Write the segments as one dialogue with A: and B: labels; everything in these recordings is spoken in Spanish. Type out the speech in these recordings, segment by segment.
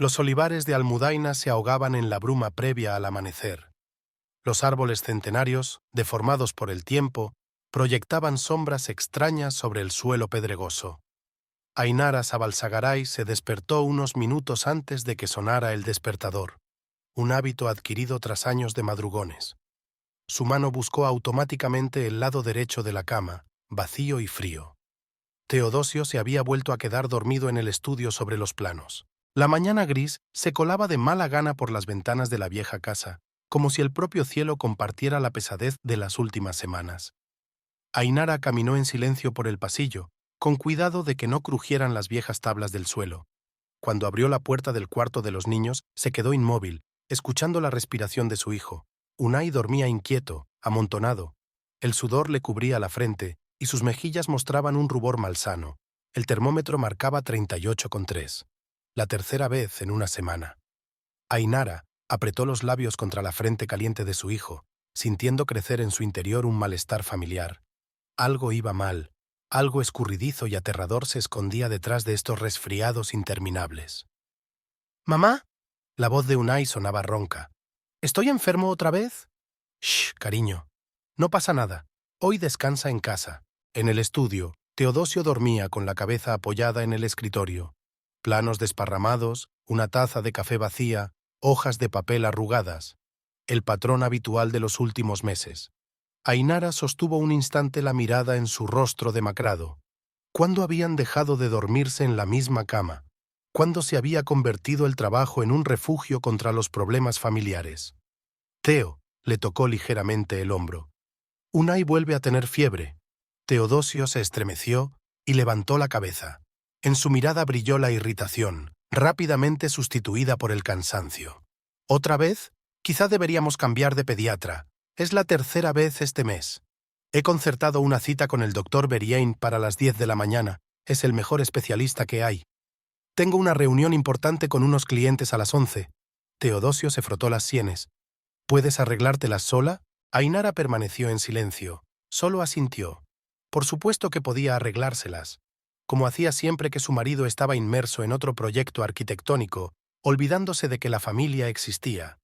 A: Los olivares de Almudaina se ahogaban en la bruma previa al amanecer. Los árboles centenarios, deformados por el tiempo, proyectaban sombras extrañas sobre el suelo pedregoso. Ainara Sabalsagaray se despertó unos minutos antes de que sonara el despertador, un hábito adquirido tras años de madrugones. Su mano buscó automáticamente el lado derecho de la cama, vacío y frío. Teodosio se había vuelto a quedar dormido en el estudio sobre los planos. La mañana gris se colaba de mala gana por las ventanas de la vieja casa, como si el propio cielo compartiera la pesadez de las últimas semanas. Ainara caminó en silencio por el pasillo, con cuidado de que no crujieran las viejas tablas del suelo. Cuando abrió la puerta del cuarto de los niños, se quedó inmóvil, escuchando la respiración de su hijo. Unai dormía inquieto, amontonado. El sudor le cubría la frente y sus mejillas mostraban un rubor malsano. El termómetro marcaba 38,3. La tercera vez en una semana. Ainara apretó los labios contra la frente caliente de su hijo, sintiendo crecer en su interior un malestar familiar. Algo iba mal, algo escurridizo y aterrador se escondía detrás de estos resfriados interminables. «¿Mamá?» La voz de Unai sonaba ronca. «¿Estoy enfermo otra vez?» «Shh, cariño. No pasa nada. Hoy descansa en casa». En el estudio, Teodosio dormía con la cabeza apoyada en el escritorio. Planos desparramados, una taza de café vacía, hojas de papel arrugadas. El patrón habitual de los últimos meses. Ainara sostuvo un instante la mirada en su rostro demacrado. ¿Cuándo habían dejado de dormirse en la misma cama? ¿Cuándo se había convertido el trabajo en un refugio contra los problemas familiares? Teo le tocó ligeramente el hombro. Unai vuelve a tener fiebre. Teodosio se estremeció y levantó la cabeza. En su mirada brilló la irritación, rápidamente sustituida por el cansancio. ¿Otra vez? Quizá deberíamos cambiar de pediatra. Es la tercera vez este mes. He concertado una cita con el doctor Berrien para las 10 de la mañana. Es el mejor especialista que hay. Tengo una reunión importante con unos clientes a las 11. Teodosio se frotó las sienes. ¿Puedes arreglártelas sola? Ainara permaneció en silencio. Solo asintió. Por supuesto que podía arreglárselas, como hacía siempre que su marido estaba inmerso en otro proyecto arquitectónico, olvidándose de que la familia existía.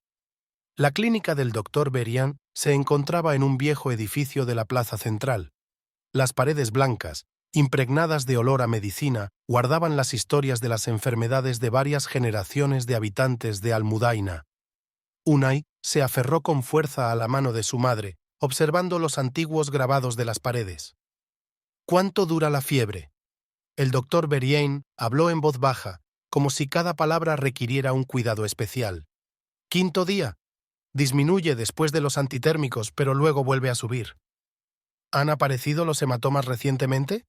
A: La clínica del doctor Berrien se encontraba en un viejo edificio de la plaza central. Las paredes blancas, impregnadas de olor a medicina, guardaban las historias de las enfermedades de varias generaciones de habitantes de Almudaina. Unai se aferró con fuerza a la mano de su madre, observando los antiguos grabados de las paredes. ¿Cuánto dura la fiebre? El doctor Berrien habló en voz baja, como si cada palabra requiriera un cuidado especial. «Quinto día. Disminuye después de los antitérmicos, pero luego vuelve a subir». ¿Han aparecido los hematomas recientemente?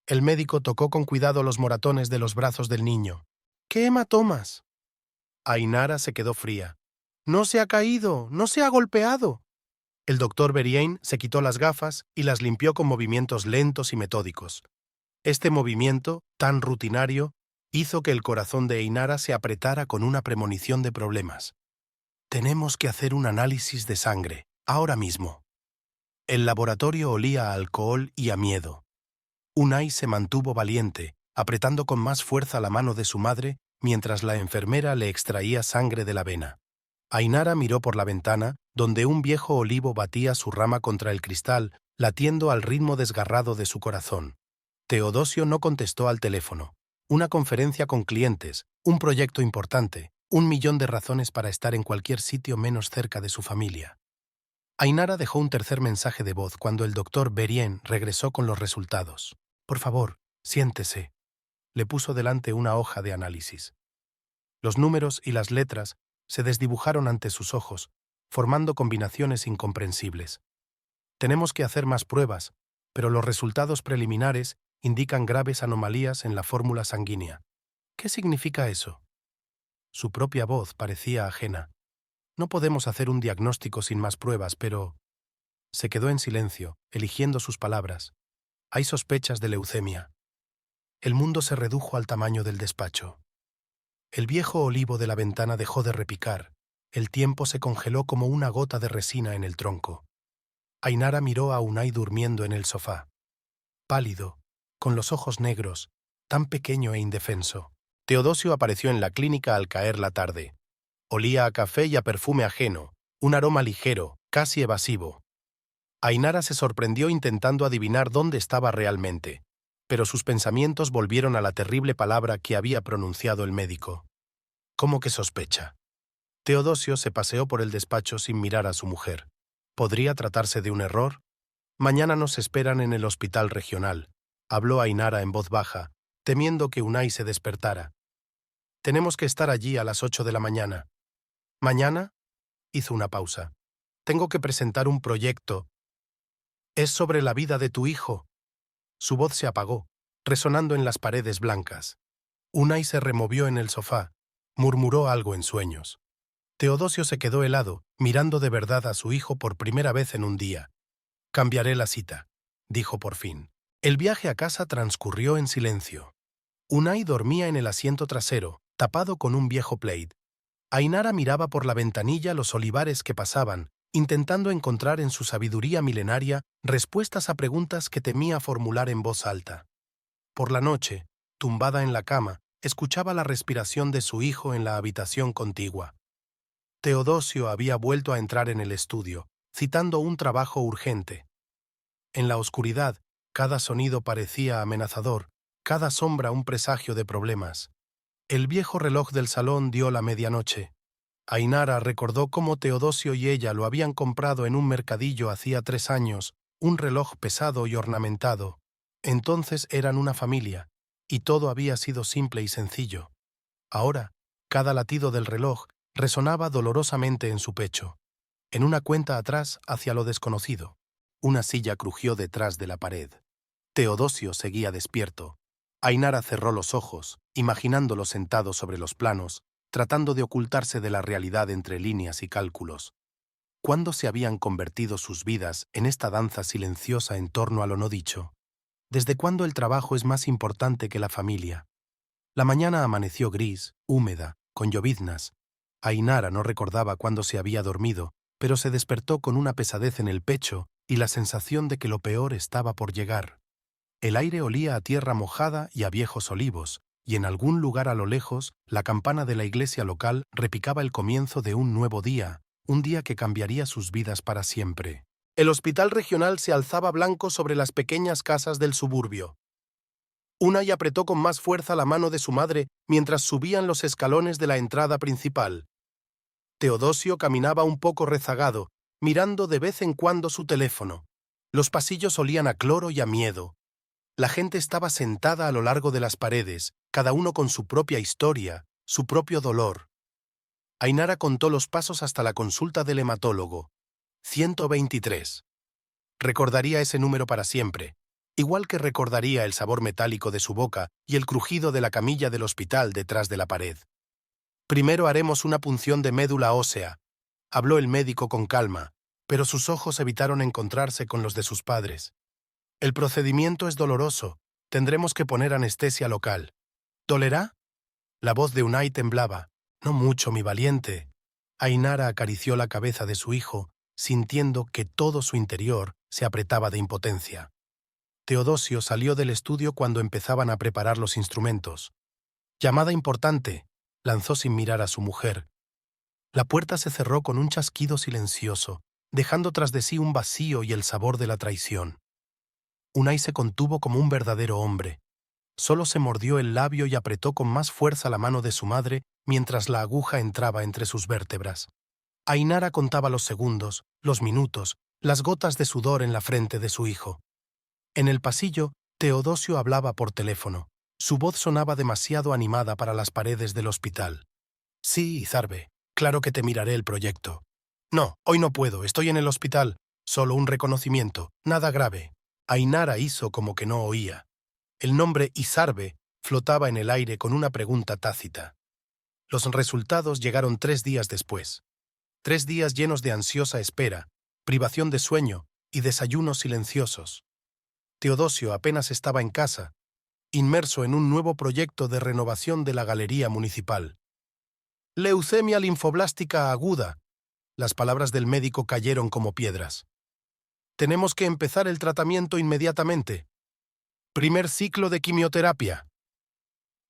A: El médico tocó con cuidado los moratones de los brazos del niño. ¿Qué hematomas? Ainara se quedó fría. «No se ha caído, no se ha golpeado». El doctor Berrien se quitó las gafas y las limpió con movimientos lentos y metódicos. Este movimiento, tan rutinario, hizo que el corazón de Ainara se apretara con una premonición de problemas. «Tenemos que hacer un análisis de sangre, ahora mismo». El laboratorio olía a alcohol y a miedo. Unai se mantuvo valiente, apretando con más fuerza la mano de su madre mientras la enfermera le extraía sangre de la vena. Ainara miró por la ventana, donde un viejo olivo batía su rama contra el cristal, latiendo al ritmo desgarrado de su corazón. Teodosio no contestó al teléfono. Una conferencia con clientes, un proyecto importante, 1.000.000 de razones para estar en cualquier sitio menos cerca de su familia. Ainara dejó un tercer mensaje de voz cuando el doctor Berrien regresó con los resultados. «Por favor, siéntese». Le puso delante una hoja de análisis. Los números y las letras se desdibujaron ante sus ojos, formando combinaciones incomprensibles. «Tenemos que hacer más pruebas, pero los resultados preliminares indican graves anomalías en la fórmula sanguínea». «¿Qué significa eso?» Su propia voz parecía ajena. «No podemos hacer un diagnóstico sin más pruebas, pero...» Se quedó en silencio, eligiendo sus palabras. «Hay sospechas de leucemia». El mundo se redujo al tamaño del despacho. El viejo olivo de la ventana dejó de repicar. El tiempo se congeló como una gota de resina en el tronco. Ainara miró a Unai durmiendo en el sofá. Pálido, con los ojos negros, tan pequeño e indefenso. Teodosio apareció en la clínica al caer la tarde. Olía a café y a perfume ajeno, un aroma ligero, casi evasivo. Ainara se sorprendió intentando adivinar dónde estaba realmente, pero sus pensamientos volvieron a la terrible palabra que había pronunciado el médico. ¿Cómo que sospecha? Teodosio se paseó por el despacho sin mirar a su mujer. ¿Podría tratarse de un error? Mañana nos esperan en el hospital regional, habló Ainara en voz baja, temiendo que Unai se despertara. Tenemos que estar allí a las 8 de la mañana. ¿Mañana? Hizo una pausa. Tengo que presentar un proyecto. Es sobre la vida de tu hijo. Su voz se apagó, resonando en las paredes blancas. Unai se removió en el sofá, murmuró algo en sueños. Teodosio se quedó helado, mirando de verdad a su hijo por primera vez en un día. Cambiaré la cita, dijo por fin. El viaje a casa transcurrió en silencio. Unai dormía en el asiento trasero, tapado con un viejo plaid. Ainara miraba por la ventanilla los olivares que pasaban, intentando encontrar en su sabiduría milenaria respuestas a preguntas que temía formular en voz alta. Por la noche, tumbada en la cama, escuchaba la respiración de su hijo en la habitación contigua. Teodosio había vuelto a entrar en el estudio, citando un trabajo urgente. En la oscuridad, cada sonido parecía amenazador, cada sombra un presagio de problemas. El viejo reloj del salón dio la medianoche. Ainara recordó cómo Teodosio y ella lo habían comprado en un mercadillo hacía 3 años, un reloj pesado y ornamentado. Entonces eran una familia, y todo había sido simple y sencillo. Ahora, cada latido del reloj resonaba dolorosamente en su pecho. En una cuenta atrás hacia lo desconocido, una silla crujió detrás de la pared. Teodosio seguía despierto. Ainara cerró los ojos, imaginándolo sentado sobre los planos, tratando de ocultarse de la realidad entre líneas y cálculos. ¿Cuándo se habían convertido sus vidas en esta danza silenciosa en torno a lo no dicho? ¿Desde cuándo el trabajo es más importante que la familia? La mañana amaneció gris, húmeda, con lloviznas. Ainara no recordaba cuándo se había dormido, pero se despertó con una pesadez en el pecho y la sensación de que lo peor estaba por llegar. El aire olía a tierra mojada y a viejos olivos, y en algún lugar a lo lejos, la campana de la iglesia local repicaba el comienzo de un nuevo día, un día que cambiaría sus vidas para siempre. El hospital regional se alzaba blanco sobre las pequeñas casas del suburbio. Unai apretó con más fuerza la mano de su madre mientras subían los escalones de la entrada principal. Teodosio caminaba un poco rezagado, mirando de vez en cuando su teléfono. Los pasillos olían a cloro y a miedo. La gente estaba sentada a lo largo de las paredes, cada uno con su propia historia, su propio dolor. Ainara contó los pasos hasta la consulta del hematólogo. 123. Recordaría ese número para siempre, igual que recordaría el sabor metálico de su boca y el crujido de la camilla del hospital detrás de la pared. Primero haremos una punción de médula ósea, habló el médico con calma, pero sus ojos evitaron encontrarse con los de sus padres. El procedimiento es doloroso, tendremos que poner anestesia local. ¿Dolerá? La voz de Unai temblaba. No mucho, mi valiente. Ainara acarició la cabeza de su hijo, sintiendo que todo su interior se apretaba de impotencia. Teodosio salió del estudio cuando empezaban a preparar los instrumentos. «Llamada importante», lanzó sin mirar a su mujer. La puerta se cerró con un chasquido silencioso, dejando tras de sí un vacío y el sabor de la traición. Unai se contuvo como un verdadero hombre. Solo se mordió el labio y apretó con más fuerza la mano de su madre mientras la aguja entraba entre sus vértebras. Ainara contaba los segundos, los minutos, las gotas de sudor en la frente de su hijo. En el pasillo, Teodosio hablaba por teléfono. Su voz sonaba demasiado animada para las paredes del hospital. «Sí, Izarbe, claro que te miraré el proyecto». «No, hoy no puedo, estoy en el hospital. Solo un reconocimiento, nada grave». Ainara hizo como que no oía. El nombre Izarbe flotaba en el aire con una pregunta tácita. Los resultados llegaron 3 días después. 3 días llenos de ansiosa espera, privación de sueño y desayunos silenciosos. Teodosio apenas estaba en casa, inmerso en un nuevo proyecto de renovación de la galería municipal. «Leucemia linfoblástica aguda». Las palabras del médico cayeron como piedras. «Tenemos que empezar el tratamiento inmediatamente. Primer ciclo de quimioterapia».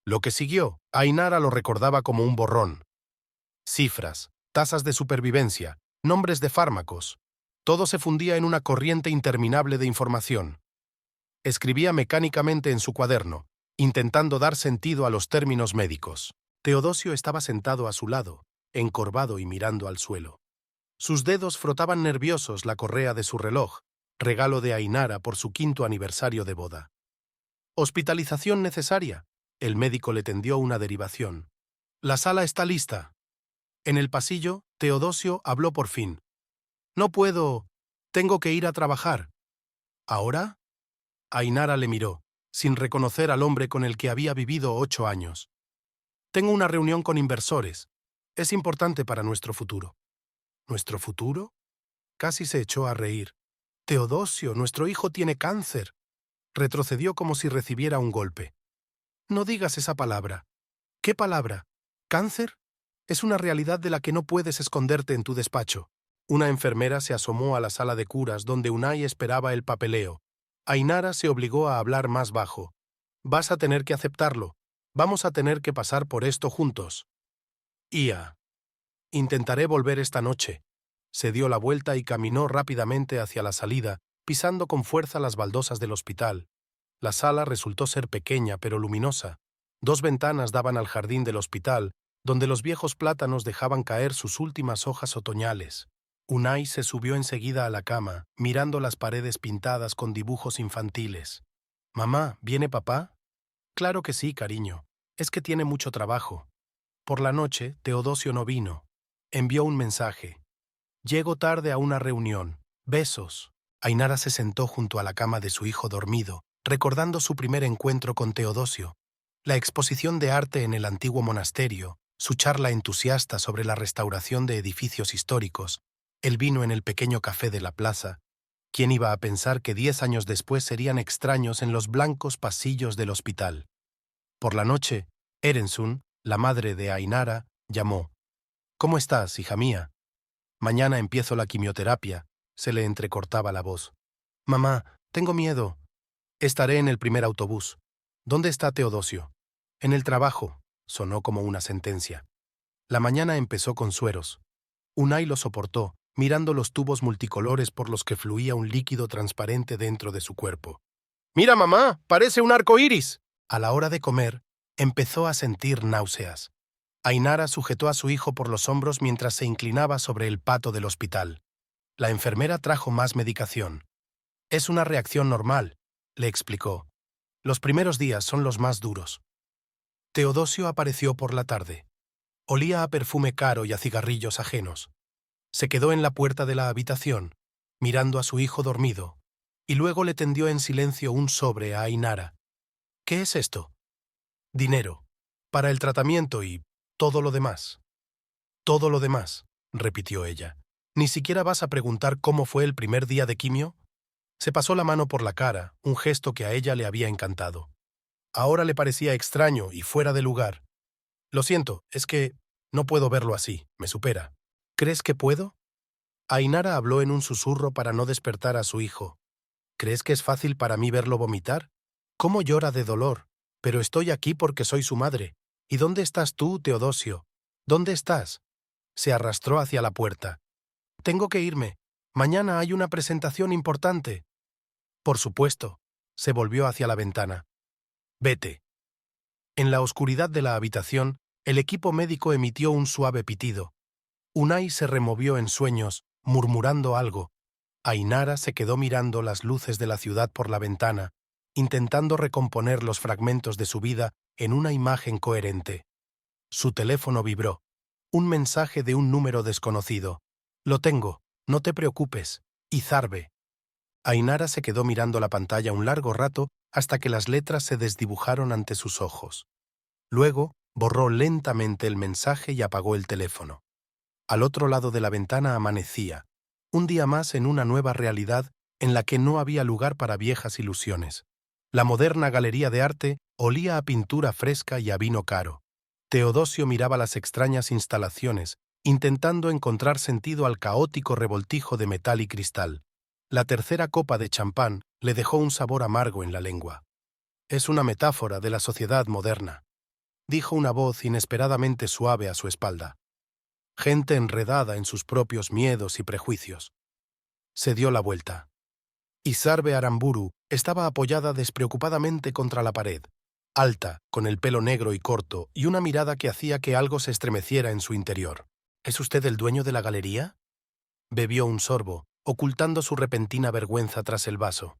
A: Lo que siguió, Ainara lo recordaba como un borrón. Cifras, tasas de supervivencia, nombres de fármacos. Todo se fundía en una corriente interminable de información. Escribía mecánicamente en su cuaderno, intentando dar sentido a los términos médicos. Teodosio estaba sentado a su lado, encorvado y mirando al suelo. Sus dedos frotaban nerviosos la correa de su reloj, regalo de Ainara por su 5º aniversario de boda. Hospitalización necesaria. El médico le tendió una derivación. La sala está lista. En el pasillo, Teodosio habló por fin. No puedo. Tengo que ir a trabajar. ¿Ahora? Ainara le miró, sin reconocer al hombre con el que había vivido 8 años. Tengo una reunión con inversores. Es importante para nuestro futuro. ¿Nuestro futuro? Casi se echó a reír. Teodosio, nuestro hijo tiene cáncer. Retrocedió como si recibiera un golpe. No digas esa palabra. ¿Qué palabra? ¿Cáncer? Es una realidad de la que no puedes esconderte en tu despacho. Una enfermera se asomó a la sala de curas donde Unai esperaba el papeleo. Ainara se obligó a hablar más bajo. Vas a tener que aceptarlo. Vamos a tener que pasar por esto juntos. Ia. Intentaré volver esta noche. Se dio la vuelta y caminó rápidamente hacia la salida, pisando con fuerza las baldosas del hospital. La sala resultó ser pequeña pero luminosa. 2 ventanas daban al jardín del hospital, donde los viejos plátanos dejaban caer sus últimas hojas otoñales. Unai se subió enseguida a la cama, mirando las paredes pintadas con dibujos infantiles. «Mamá, ¿viene papá?» «Claro que sí, cariño. Es que tiene mucho trabajo». Por la noche, Teodosio no vino. Envió un mensaje. «Llego tarde a una reunión. Besos». Ainara se sentó junto a la cama de su hijo dormido, recordando su primer encuentro con Teodosio. La exposición de arte en el antiguo monasterio, su charla entusiasta sobre la restauración de edificios históricos, el vino en el pequeño café de la plaza. ¿Quién iba a pensar que 10 años después serían extraños en los blancos pasillos del hospital? Por la noche, Erensun, la madre de Ainara, llamó. «¿Cómo estás, hija mía?» «Mañana empiezo la quimioterapia», se le entrecortaba la voz. «Mamá, tengo miedo». «Estaré en el primer autobús». «¿Dónde está Teodosio?» «En el trabajo», sonó como una sentencia. La mañana empezó con sueros. Unai lo soportó, mirando los tubos multicolores por los que fluía un líquido transparente dentro de su cuerpo. «¡Mira, mamá! ¡Parece un arco iris!» A la hora de comer, empezó a sentir náuseas. Ainara sujetó a su hijo por los hombros mientras se inclinaba sobre el pato del hospital. La enfermera trajo más medicación. «Es una reacción normal», le explicó. «Los primeros días son los más duros». Teodosio apareció por la tarde. Olía a perfume caro y a cigarrillos ajenos. Se quedó en la puerta de la habitación, mirando a su hijo dormido, y luego le tendió en silencio un sobre a Ainara. «¿Qué es esto?» «Dinero. Para el tratamiento y todo lo demás». «Todo lo demás», repitió ella. «¿Ni siquiera vas a preguntar cómo fue el primer día de quimio?» Se pasó la mano por la cara, un gesto que a ella le había encantado. Ahora le parecía extraño y fuera de lugar. «Lo siento, es que no puedo verlo así, me supera». «¿Crees que puedo?» Ainara habló en un susurro para no despertar a su hijo. «¿Crees que es fácil para mí verlo vomitar? ¿Cómo llora de dolor? Pero estoy aquí porque soy su madre. ¿Y dónde estás tú, Teodosio? ¿Dónde estás?» Se arrastró hacia la puerta. «Tengo que irme. Mañana hay una presentación importante». «Por supuesto». Se volvió hacia la ventana. «Vete». En la oscuridad de la habitación, el equipo médico emitió un suave pitido. Unai se removió en sueños, murmurando algo. Ainara se quedó mirando las luces de la ciudad por la ventana, intentando recomponer los fragmentos de su vida en una imagen coherente. Su teléfono vibró. Un mensaje de un número desconocido. «Lo tengo, no te preocupes. Izarbe». Ainara se quedó mirando la pantalla un largo rato hasta que las letras se desdibujaron ante sus ojos. Luego, borró lentamente el mensaje y apagó el teléfono. Al otro lado de la ventana amanecía, un día más en una nueva realidad en la que no había lugar para viejas ilusiones. La moderna galería de arte olía a pintura fresca y a vino caro. Teodosio miraba las extrañas instalaciones, intentando encontrar sentido al caótico revoltijo de metal y cristal. La tercera copa de champán le dejó un sabor amargo en la lengua. Es una metáfora de la sociedad moderna. dijo una voz inesperadamente suave a su espalda. Gente enredada en sus propios miedos y prejuicios. Se dio la vuelta. Isarbe Aramburu estaba apoyada despreocupadamente contra la pared, alta, con el pelo negro y corto, y una mirada que hacía que algo se estremeciera en su interior. ¿Es usted el dueño de la galería? Bebió un sorbo, ocultando su repentina vergüenza tras el vaso.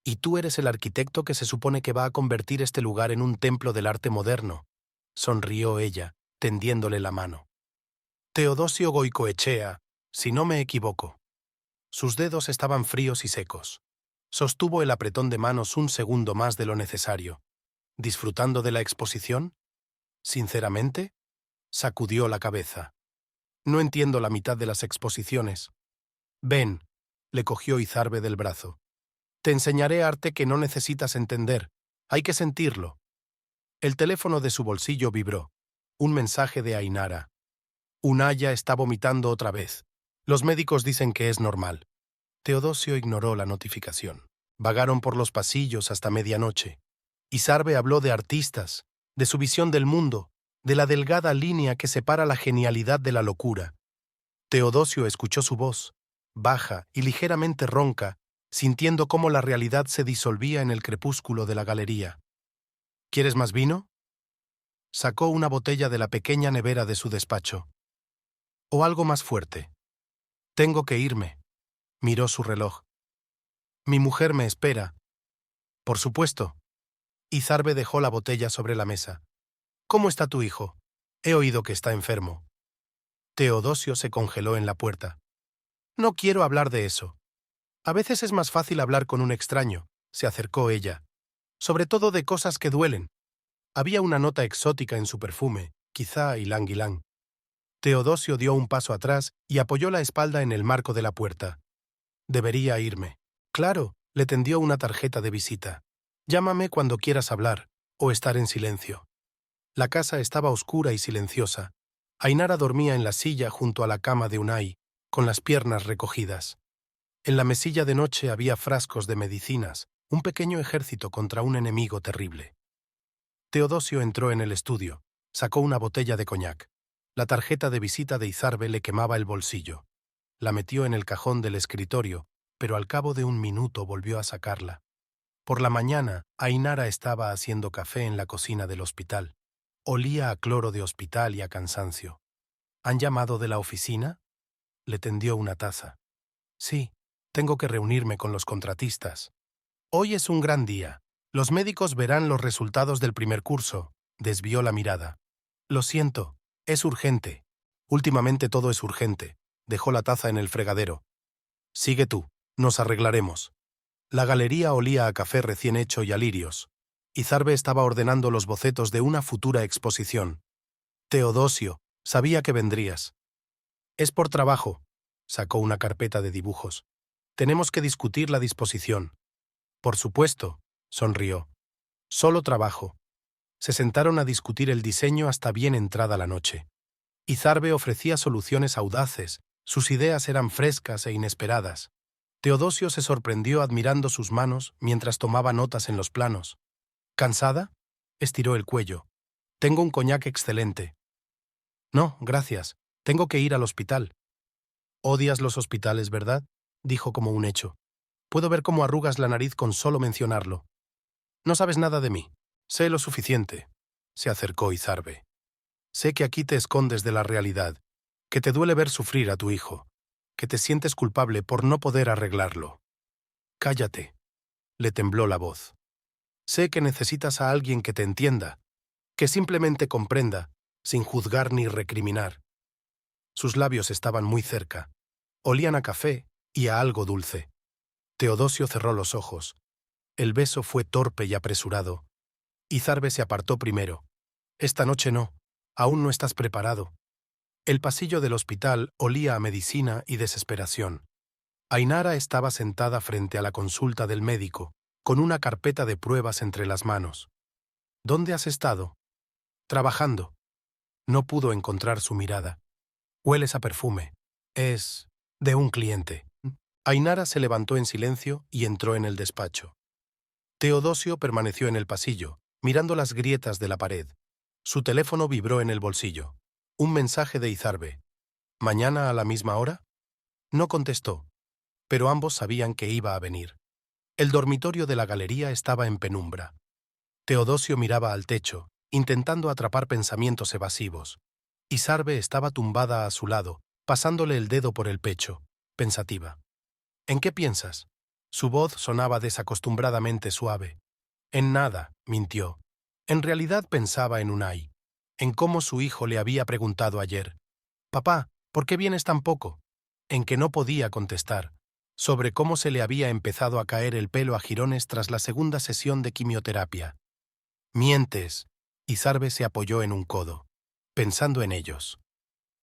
A: ¿Y tú eres el arquitecto que se supone que va a convertir este lugar en un templo del arte moderno? Sonrió ella, tendiéndole la mano. Teodosio Goicoechea, si no me equivoco. Sus dedos estaban fríos y secos. Sostuvo el apretón de manos un segundo más de lo necesario. ¿Disfrutando de la exposición? ¿Sinceramente? Sacudió la cabeza. No entiendo la mitad de las exposiciones. Ven, le cogió Izarbe del brazo. Te enseñaré arte que no necesitas entender. Hay que sentirlo. El teléfono de su bolsillo vibró. Un mensaje de Ainara. Unaya está vomitando otra vez. Los médicos dicen que es normal. Teodosio ignoró la notificación. Vagaron por los pasillos hasta medianoche. Izarbe habló de artistas, de su visión del mundo, de la delgada línea que separa la genialidad de la locura. Teodosio escuchó su voz, baja y ligeramente ronca, sintiendo cómo la realidad se disolvía en el crepúsculo de la galería. ¿Quieres más vino? Sacó una botella de la pequeña nevera de su despacho. ¿O algo más fuerte? Tengo que irme. Miró su reloj. Mi mujer me espera. Por supuesto. Izarbe dejó la botella sobre la mesa. ¿Cómo está tu hijo? He oído que está enfermo. Teodosio se congeló en la puerta. No quiero hablar de eso. A veces es más fácil hablar con un extraño, se acercó ella. Sobre todo de cosas que duelen. Había una nota exótica en su perfume, quizá ylang-ylang. Teodosio dio un paso atrás y apoyó la espalda en el marco de la puerta. Debería irme. Claro, le tendió una tarjeta de visita. Llámame cuando quieras hablar, o estar en silencio. La casa estaba oscura y silenciosa. Ainara dormía en la silla junto a la cama de Unai, con las piernas recogidas. En la mesilla de noche había frascos de medicinas, un pequeño ejército contra un enemigo terrible. Teodosio entró en el estudio, sacó una botella de coñac. La tarjeta de visita de Izarbe le quemaba el bolsillo. La metió en el cajón del escritorio, pero al cabo de un minuto volvió a sacarla. Por la mañana, Ainara estaba haciendo café en la cocina del hospital. Olía a cloro de hospital y a cansancio. ¿Han llamado de la oficina? Le tendió una taza. Sí, tengo que reunirme con los contratistas. Hoy es un gran día. Los médicos verán los resultados del primer curso. Desvió la mirada. Lo siento, es urgente. Últimamente todo es urgente. Dejó la taza en el fregadero. Sigue tú, nos arreglaremos. La galería olía a café recién hecho y a lirios. Izarbe estaba ordenando los bocetos de una futura exposición. Teodosio, sabía que vendrías. Es por trabajo. Sacó una carpeta de dibujos. Tenemos que discutir la disposición. Por supuesto, sonrió. Solo trabajo. Se sentaron a discutir el diseño hasta bien entrada la noche. Izarbe ofrecía soluciones audaces, sus ideas eran frescas e inesperadas. Teodosio se sorprendió admirando sus manos mientras tomaba notas en los planos. ¿Cansada? Estiró el cuello. Tengo un coñac excelente. No, gracias. Tengo que ir al hospital. Odias los hospitales, ¿verdad? Dijo como un hecho. Puedo ver cómo arrugas la nariz con solo mencionarlo. No sabes nada de mí. Sé lo suficiente. Se acercó Izarbe. Sé que aquí te escondes de la realidad, que te duele ver sufrir a tu hijo, que te sientes culpable por no poder arreglarlo. Cállate. Le tembló la voz. Sé que necesitas a alguien que te entienda, que simplemente comprenda, sin juzgar ni recriminar. Sus labios estaban muy cerca. Olían a café y a algo dulce. Teodosio cerró los ojos. El beso fue torpe y apresurado. Izarbe se apartó primero. Esta noche no. Aún no estás preparado. El pasillo del hospital olía a medicina y desesperación. Ainara estaba sentada frente a la consulta del médico, con una carpeta de pruebas entre las manos. ¿Dónde has estado? Trabajando. No pudo encontrar su mirada. Hueles a perfume. Es de un cliente. Ainara se levantó en silencio y entró en el despacho. Teodosio permaneció en el pasillo, mirando las grietas de la pared. Su teléfono vibró en el bolsillo. Un mensaje de Izarbe. ¿Mañana a la misma hora? No contestó, pero ambos sabían que iba a venir. El dormitorio de la galería estaba en penumbra. Teodosio miraba al techo, intentando atrapar pensamientos evasivos. Izarbe estaba tumbada a su lado, pasándole el dedo por el pecho, pensativa. ¿En qué piensas? Su voz sonaba desacostumbradamente suave. En nada, mintió. En realidad pensaba en Unai, en cómo su hijo le había preguntado ayer. «Papá, ¿por qué vienes tan poco?» En que no podía contestar, sobre cómo se le había empezado a caer el pelo a jirones tras la segunda sesión de quimioterapia. «Mientes», Izarbe se apoyó en un codo, pensando en ellos.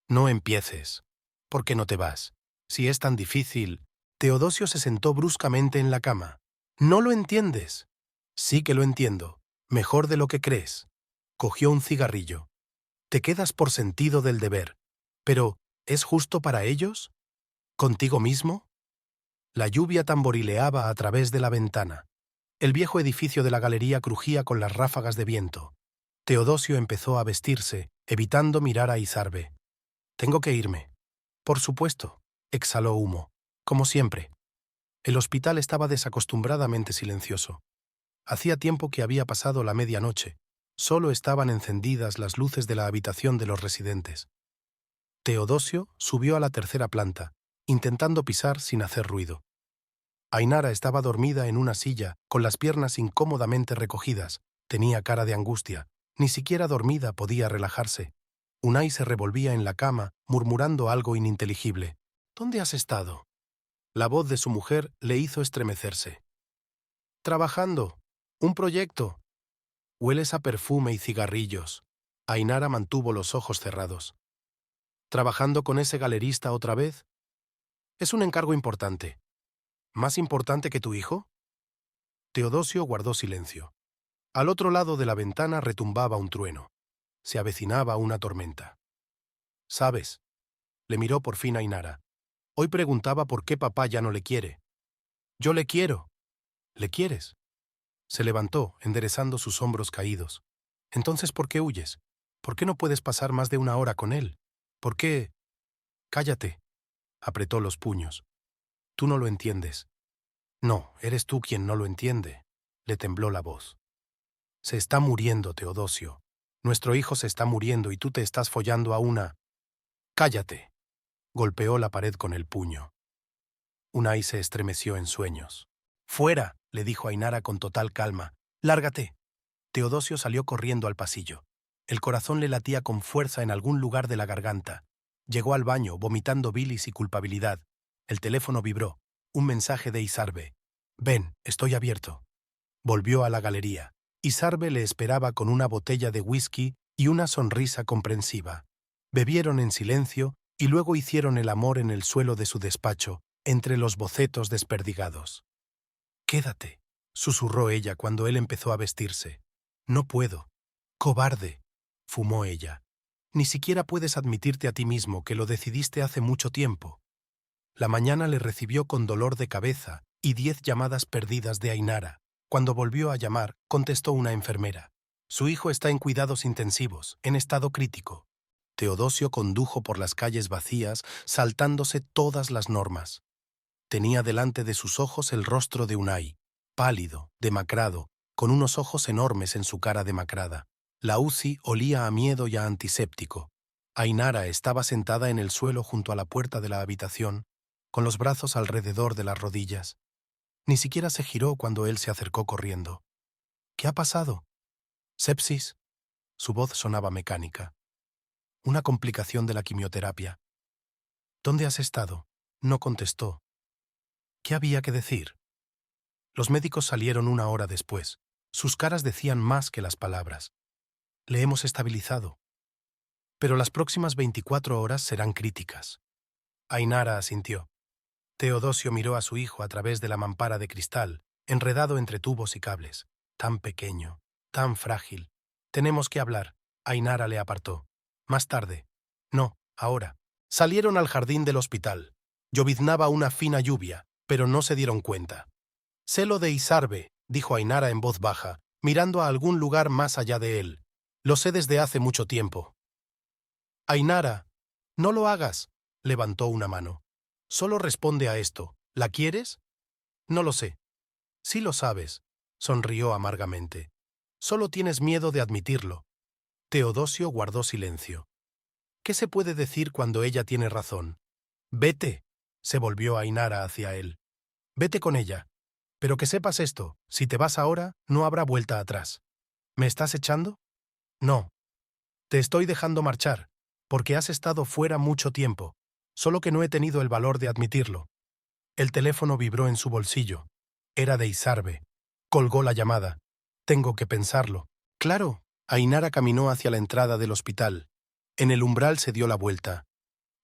A: «No empieces. ¿Por qué no te vas? Si es tan difícil...» Teodosio se sentó bruscamente en la cama. «¿No lo entiendes?» «Sí que lo entiendo. Mejor de lo que crees». Cogió un cigarrillo. «Te quedas por sentido del deber. Pero, ¿es justo para ellos? ¿Contigo mismo?» La lluvia tamborileaba a través de la ventana. El viejo edificio de la galería crujía con las ráfagas de viento. Teodosio empezó a vestirse, evitando mirar a Izarbe. «Tengo que irme». «Por supuesto», exhaló humo, como siempre. El hospital estaba desacostumbradamente silencioso. Hacía tiempo que había pasado la medianoche. Solo estaban encendidas las luces de la habitación de los residentes. Teodosio subió a la tercera planta, intentando pisar sin hacer ruido. Ainara estaba dormida en una silla, con las piernas incómodamente recogidas. Tenía cara de angustia. Ni siquiera dormida podía relajarse. Unai se revolvía en la cama, murmurando algo ininteligible. «¿Dónde has estado?» La voz de su mujer le hizo estremecerse. «Trabajando. Un proyecto». «Hueles a perfume y cigarrillos». Ainara mantuvo los ojos cerrados. «¿Trabajando con ese galerista otra vez?» «Es un encargo importante». «¿Más importante que tu hijo?» Teodosio guardó silencio. Al otro lado de la ventana retumbaba un trueno. Se avecinaba una tormenta. «¿Sabes?» Le miró por fin a Ainara. «Hoy preguntaba por qué papá ya no le quiere». «Yo le quiero». «¿Le quieres?» Se levantó, enderezando sus hombros caídos. «Entonces, ¿por qué huyes? ¿Por qué no puedes pasar más de una hora con él? ¿Por qué...?» «Cállate», apretó los puños. «Tú no lo entiendes». «No, eres tú quien no lo entiende», le tembló la voz. «Se está muriendo, Teodosio. Nuestro hijo se está muriendo y tú te estás follando a una...» «Cállate», golpeó la pared con el puño. Unai se estremeció en sueños. «Fuera», le dijo Ainara con total calma. «Lárgate». Teodosio salió corriendo al pasillo. El corazón le latía con fuerza en algún lugar de la garganta. Llegó al baño, vomitando bilis y culpabilidad. El teléfono vibró. Un mensaje de Izarbe. «Ven, estoy abierto». Volvió a la galería. Izarbe le esperaba con una botella de whisky y una sonrisa comprensiva. Bebieron en silencio y luego hicieron el amor en el suelo de su despacho, entre los bocetos desperdigados. «Quédate», susurró ella cuando él empezó a vestirse. «No puedo». «Cobarde», fumó ella. «Ni siquiera puedes admitirte a ti mismo que lo decidiste hace mucho tiempo». La mañana le recibió con dolor de cabeza y 10 llamadas perdidas de Ainara. Cuando volvió a llamar, contestó una enfermera. «Su hijo está en cuidados intensivos, en estado crítico». Teodosio condujo por las calles vacías, saltándose todas las normas. Tenía delante de sus ojos el rostro de Unai, pálido, demacrado, con unos ojos enormes en su cara demacrada. La UCI olía a miedo y a antiséptico. Ainara estaba sentada en el suelo junto a la puerta de la habitación, con los brazos alrededor de las rodillas. Ni siquiera se giró cuando él se acercó corriendo. «¿Qué ha pasado?» «Sepsis». Su voz sonaba mecánica. «Una complicación de la quimioterapia». «¿Dónde has estado?» No contestó. ¿Qué había que decir? Los médicos salieron una hora después. Sus caras decían más que las palabras. «Le hemos estabilizado. Pero las próximas 24 horas serán críticas». Ainara asintió. Teodosio miró a su hijo a través de la mampara de cristal, enredado entre tubos y cables. Tan pequeño, tan frágil. «Tenemos que hablar». Ainara le apartó. «Más tarde». «No, ahora». Salieron al jardín del hospital. Lloviznaba una fina lluvia, pero no se dieron cuenta. «Sé lo de Izarbe», dijo Ainara en voz baja, mirando a algún lugar más allá de él. Lo sé desde hace mucho tiempo. Ainara, no lo hagas, levantó una mano. Solo responde a esto. ¿La quieres? No lo sé. Sí lo sabes, sonrió amargamente. Solo tienes miedo de admitirlo. Teodosio guardó silencio. ¿Qué se puede decir cuando ella tiene razón? Vete, se volvió Ainara hacia él. Vete con ella. Pero que sepas esto, si te vas ahora, no habrá vuelta atrás. ¿Me estás echando? No. Te estoy dejando marchar, porque has estado fuera mucho tiempo, solo que no he tenido el valor de admitirlo. El teléfono vibró en su bolsillo. Era de Isarbe. Colgó la llamada. Tengo que pensarlo. Claro. Ainara caminó hacia la entrada del hospital. En el umbral se dio la vuelta.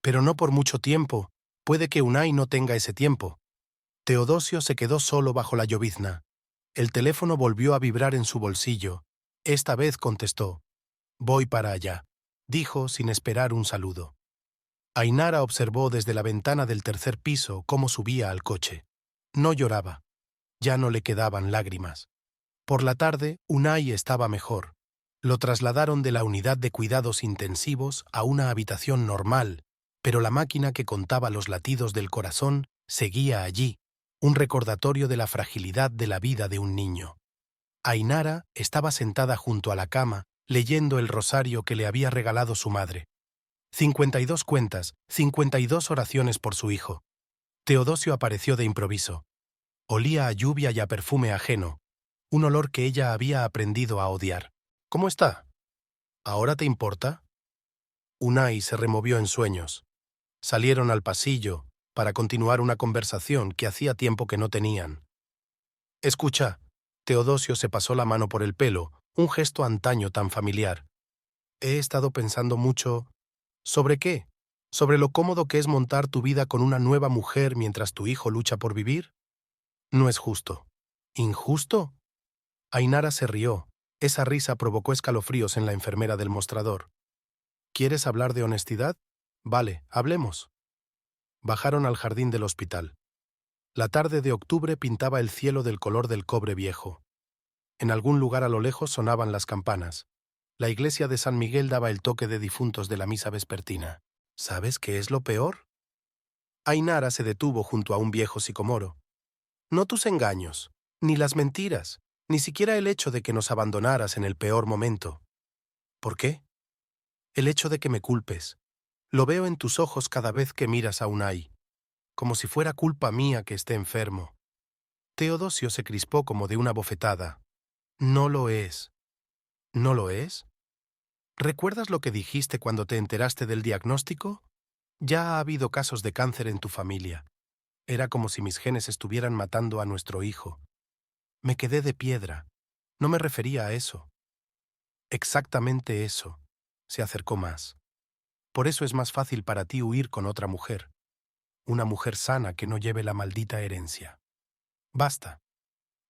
A: Pero no por mucho tiempo. Puede que Unai no tenga ese tiempo. Teodosio se quedó solo bajo la llovizna. El teléfono volvió a vibrar en su bolsillo. Esta vez contestó. Voy para allá, dijo sin esperar un saludo. Ainara observó desde la ventana del tercer piso cómo subía al coche. No lloraba. Ya no le quedaban lágrimas. Por la tarde, Unai estaba mejor. Lo trasladaron de la unidad de cuidados intensivos a una habitación normal, pero la máquina que contaba los latidos del corazón seguía allí, un recordatorio de la fragilidad de la vida de un niño. Ainara estaba sentada junto a la cama, leyendo el rosario que le había regalado su madre. 52 cuentas, 52 oraciones por su hijo. Teodosio apareció de improviso. Olía a lluvia y a perfume ajeno, un olor que ella había aprendido a odiar. ¿Cómo está? ¿Ahora te importa? Unai se removió en sueños. Salieron al pasillo para continuar una conversación que hacía tiempo que no tenían. Escucha, Teodosio se pasó la mano por el pelo, un gesto antaño tan familiar. He estado pensando mucho. ¿Sobre qué? ¿Sobre lo cómodo que es montar tu vida con una nueva mujer mientras tu hijo lucha por vivir? No es justo. ¿Injusto? Ainara se rió. Esa risa provocó escalofríos en la enfermera del mostrador. ¿Quieres hablar de honestidad? Vale, hablemos. Bajaron al jardín del hospital. La tarde de octubre pintaba el cielo del color del cobre viejo. En algún lugar a lo lejos sonaban las campanas. La iglesia de San Miguel daba el toque de difuntos de la misa vespertina. ¿Sabes qué es lo peor? Ainara se detuvo junto a un viejo sicomoro. No tus engaños, ni las mentiras, ni siquiera el hecho de que nos abandonaras en el peor momento. ¿Por qué? El hecho de que me culpes. Lo veo en tus ojos cada vez que miras a Unai, como si fuera culpa mía que esté enfermo. Teodosio se crispó como de una bofetada. No lo es. ¿No lo es? ¿Recuerdas lo que dijiste cuando te enteraste del diagnóstico? Ya ha habido casos de cáncer en tu familia. Era como si mis genes estuvieran matando a nuestro hijo. Me quedé de piedra. No me refería a eso. Exactamente eso. Se acercó más. Por eso es más fácil para ti huir con otra mujer. Una mujer sana que no lleve la maldita herencia. Basta.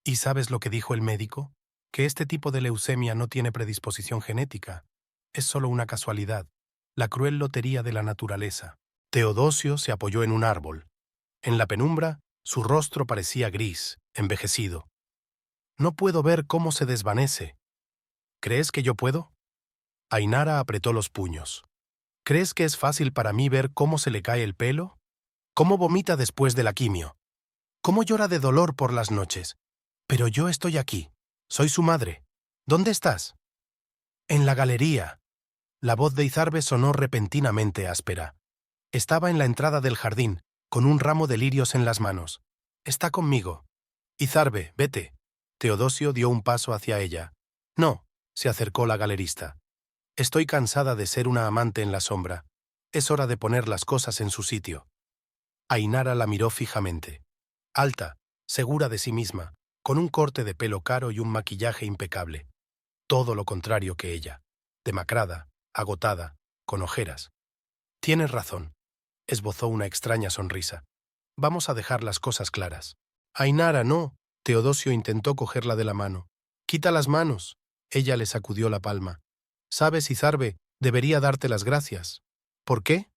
A: ¿Y sabes lo que dijo el médico? Que este tipo de leucemia no tiene predisposición genética. Es solo una casualidad, la cruel lotería de la naturaleza. Teodosio se apoyó en un árbol. En la penumbra, su rostro parecía gris, envejecido. No puedo ver cómo se desvanece. ¿Crees que yo puedo? Ainara apretó los puños. ¿Crees que es fácil para mí ver cómo se le cae el pelo? ¿Cómo vomita después de la quimio? ¿Cómo llora de dolor por las noches? Pero yo estoy aquí. Soy su madre. ¿Dónde estás? En la galería. La voz de Izarbe sonó repentinamente áspera. Estaba en la entrada del jardín, con un ramo de lirios en las manos. Está conmigo. Izarbe, vete. Teodosio dio un paso hacia ella. No, se acercó la galerista. Estoy cansada de ser una amante en la sombra. Es hora de poner las cosas en su sitio. Ainara la miró fijamente. Alta, segura de sí misma, con un corte de pelo caro y un maquillaje impecable. Todo lo contrario que ella. Demacrada, agotada, con ojeras. Tienes razón. Esbozó una extraña sonrisa. Vamos a dejar las cosas claras. Ainara, no. Teodosio intentó cogerla de la mano. Quita las manos. Ella le sacudió la palma. Sabes, Izarbe, debería darte las gracias. ¿Por qué?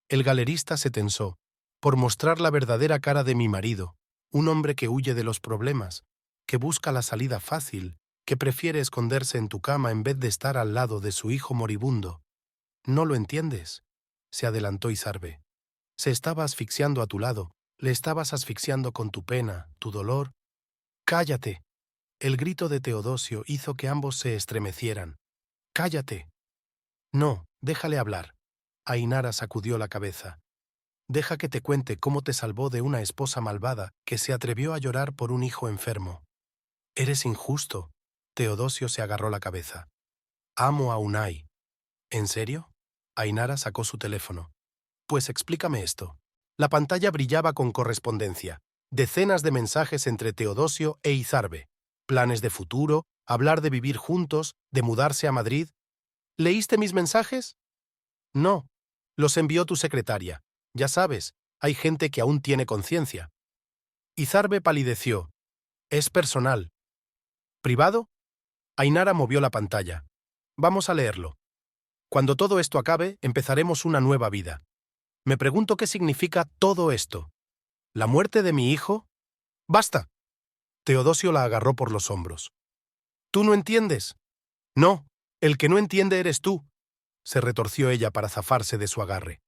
A: El galerista se tensó. Por mostrar la verdadera cara de mi marido, un hombre que huye de los problemas, que busca la salida fácil, que prefiere esconderse en tu cama en vez de estar al lado de su hijo moribundo. ¿No lo entiendes? Se adelantó Isarbe. Se estaba asfixiando a tu lado, le estabas asfixiando con tu pena, tu dolor. ¡Cállate! El grito de Teodosio hizo que ambos se estremecieran. ¡Cállate! No, déjale hablar. Ainara sacudió la cabeza. Deja que te cuente cómo te salvó de una esposa malvada que se atrevió a llorar por un hijo enfermo. Eres injusto. Teodosio se agarró la cabeza. Amo a Unai. ¿En serio? Ainara sacó su teléfono. Pues explícame esto. La pantalla brillaba con correspondencia. Decenas de mensajes entre Teodosio e Izarbe. Planes de futuro, hablar de vivir juntos, de mudarse a Madrid. ¿Leíste mis mensajes? No. Los envió tu secretaria. Ya sabes, hay gente que aún tiene conciencia. Izarbe palideció. Es personal. ¿Privado? Ainara movió la pantalla. Vamos a leerlo. Cuando todo esto acabe, empezaremos una nueva vida. Me pregunto qué significa todo esto. ¿La muerte de mi hijo? ¡Basta! Teodosio la agarró por los hombros. ¿Tú no entiendes? No, el que no entiende eres tú. Se retorció ella para zafarse de su agarre.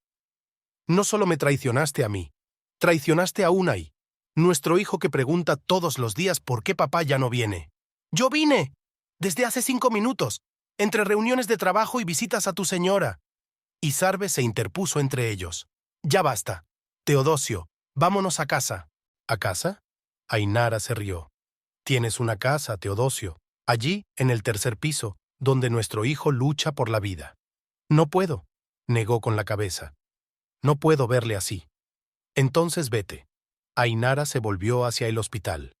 A: No solo me traicionaste a mí, traicionaste a Unai, nuestro hijo que pregunta todos los días por qué papá ya no viene. ¡Yo vine! Desde hace 5 minutos, entre reuniones de trabajo y visitas a tu señora. Izarbe se interpuso entre ellos. Ya basta. Teodosio, vámonos a casa. ¿A casa? Ainara se rió. Tienes una casa, Teodosio, allí, en el 3er piso, donde nuestro hijo lucha por la vida. No puedo, negó con la cabeza. No puedo verle así. Entonces vete. Ainara se volvió hacia el hospital.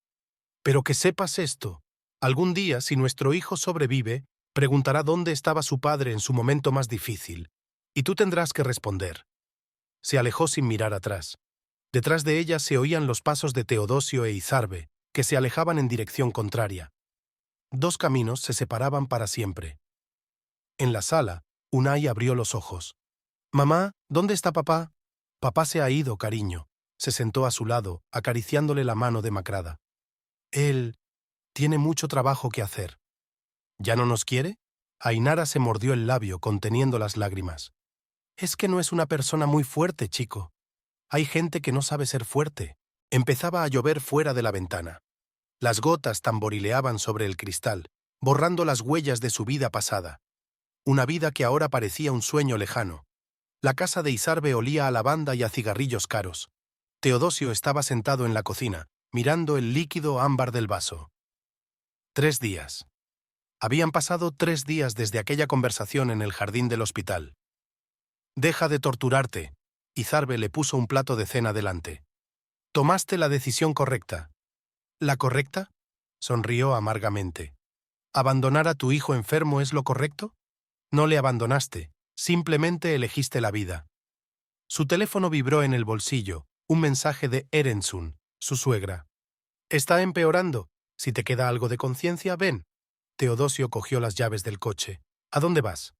A: Pero que sepas esto. Algún día, si nuestro hijo sobrevive, preguntará dónde estaba su padre en su momento más difícil, y tú tendrás que responder. Se alejó sin mirar atrás. Detrás de ella se oían los pasos de Teodosio e Izarbe, que se alejaban en dirección contraria. 2 caminos se separaban para siempre. En la sala, Unai abrió los ojos. «Mamá, ¿dónde está papá?» «Papá se ha ido, cariño». Se sentó a su lado, acariciándole la mano demacrada. «Él tiene mucho trabajo que hacer». ¿Ya no nos quiere? Ainara se mordió el labio, conteniendo las lágrimas. «Es que no es una persona muy fuerte, chico. Hay gente que no sabe ser fuerte». Empezaba a llover fuera de la ventana. Las gotas tamborileaban sobre el cristal, borrando las huellas de su vida pasada. Una vida que ahora parecía un sueño lejano. La casa de Izarbe olía a lavanda y a cigarrillos caros. Teodosio estaba sentado en la cocina, mirando el líquido ámbar del vaso. 3 días. Habían pasado 3 días desde aquella conversación en el jardín del hospital. «Deja de torturarte». Izarbe le puso un plato de cena delante. «Tomaste la decisión correcta». ¿La correcta? Sonrió amargamente. ¿Abandonar a tu hijo enfermo es lo correcto? No le abandonaste, simplemente elegiste la vida. Su teléfono vibró en el bolsillo, un mensaje de Erensun, su suegra. «Está empeorando. Si te queda algo de conciencia, ven». Teodosio cogió las llaves del coche. «¿A dónde vas?»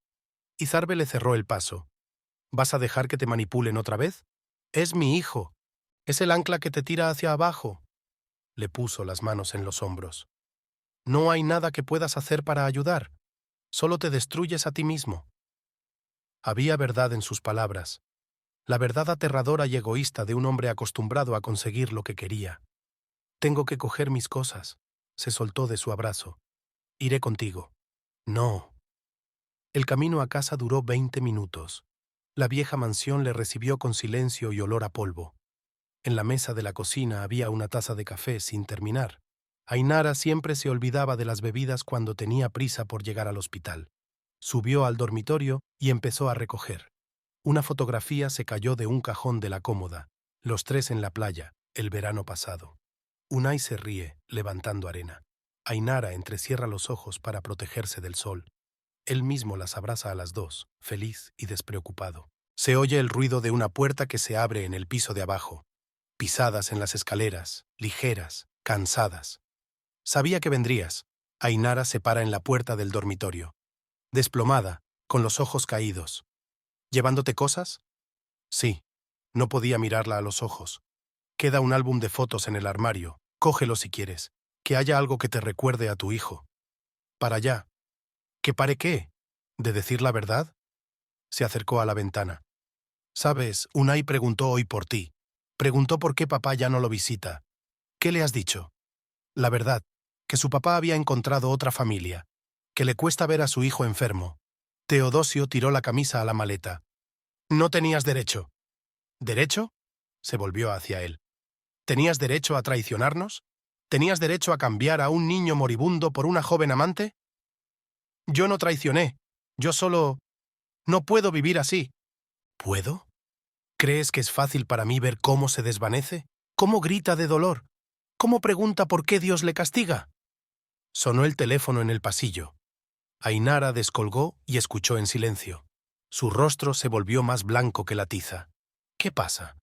A: Izarbe le cerró el paso. «¿Vas a dejar que te manipulen otra vez? Es mi hijo. Es el ancla que te tira hacia abajo». Le puso las manos en los hombros. «No hay nada que puedas hacer para ayudar. Solo te destruyes a ti mismo». Había verdad en sus palabras. La verdad aterradora y egoísta de un hombre acostumbrado a conseguir lo que quería. «Tengo que coger mis cosas». Se soltó de su abrazo. «Iré contigo». «No». El camino a casa duró 20 minutos. La vieja mansión le recibió con silencio y olor a polvo. En la mesa de la cocina había una taza de café sin terminar. Ainara siempre se olvidaba de las bebidas cuando tenía prisa por llegar al hospital. Subió al dormitorio y empezó a recoger. Una fotografía se cayó de un cajón de la cómoda, los 3 en la playa, el verano pasado. Unai se ríe, levantando arena. Ainara entrecierra los ojos para protegerse del sol. Él mismo las abraza a las 2, feliz y despreocupado. Se oye el ruido de una puerta que se abre en el piso de abajo. Pisadas en las escaleras, ligeras, cansadas. «Sabía que vendrías». Ainara se para en la puerta del dormitorio. Desplomada, con los ojos caídos. «¿Llevándote cosas?» «Sí». No podía mirarla a los ojos. «Queda un álbum de fotos en el armario. Cógelo si quieres. Que haya algo que te recuerde a tu hijo». Para allá. ¿Que pare qué? ¿De decir la verdad? Se acercó a la ventana. Sabes, Unai preguntó hoy por ti. Preguntó por qué papá ya no lo visita. ¿Qué le has dicho? La verdad, que su papá había encontrado otra familia, que le cuesta ver a su hijo enfermo. Teodosio tiró la camisa a la maleta. No tenías derecho. ¿Derecho? Se volvió hacia él. ¿Tenías derecho a traicionarnos? ¿Tenías derecho a cambiar a un niño moribundo por una joven amante? Yo no traicioné. Yo solo... No puedo vivir así. ¿Puedo? ¿Crees que es fácil para mí ver cómo se desvanece? ¿Cómo grita de dolor? ¿Cómo pregunta por qué Dios le castiga? Sonó el teléfono en el pasillo. Ainara descolgó y escuchó en silencio. Su rostro se volvió más blanco que la tiza. ¿Qué pasa?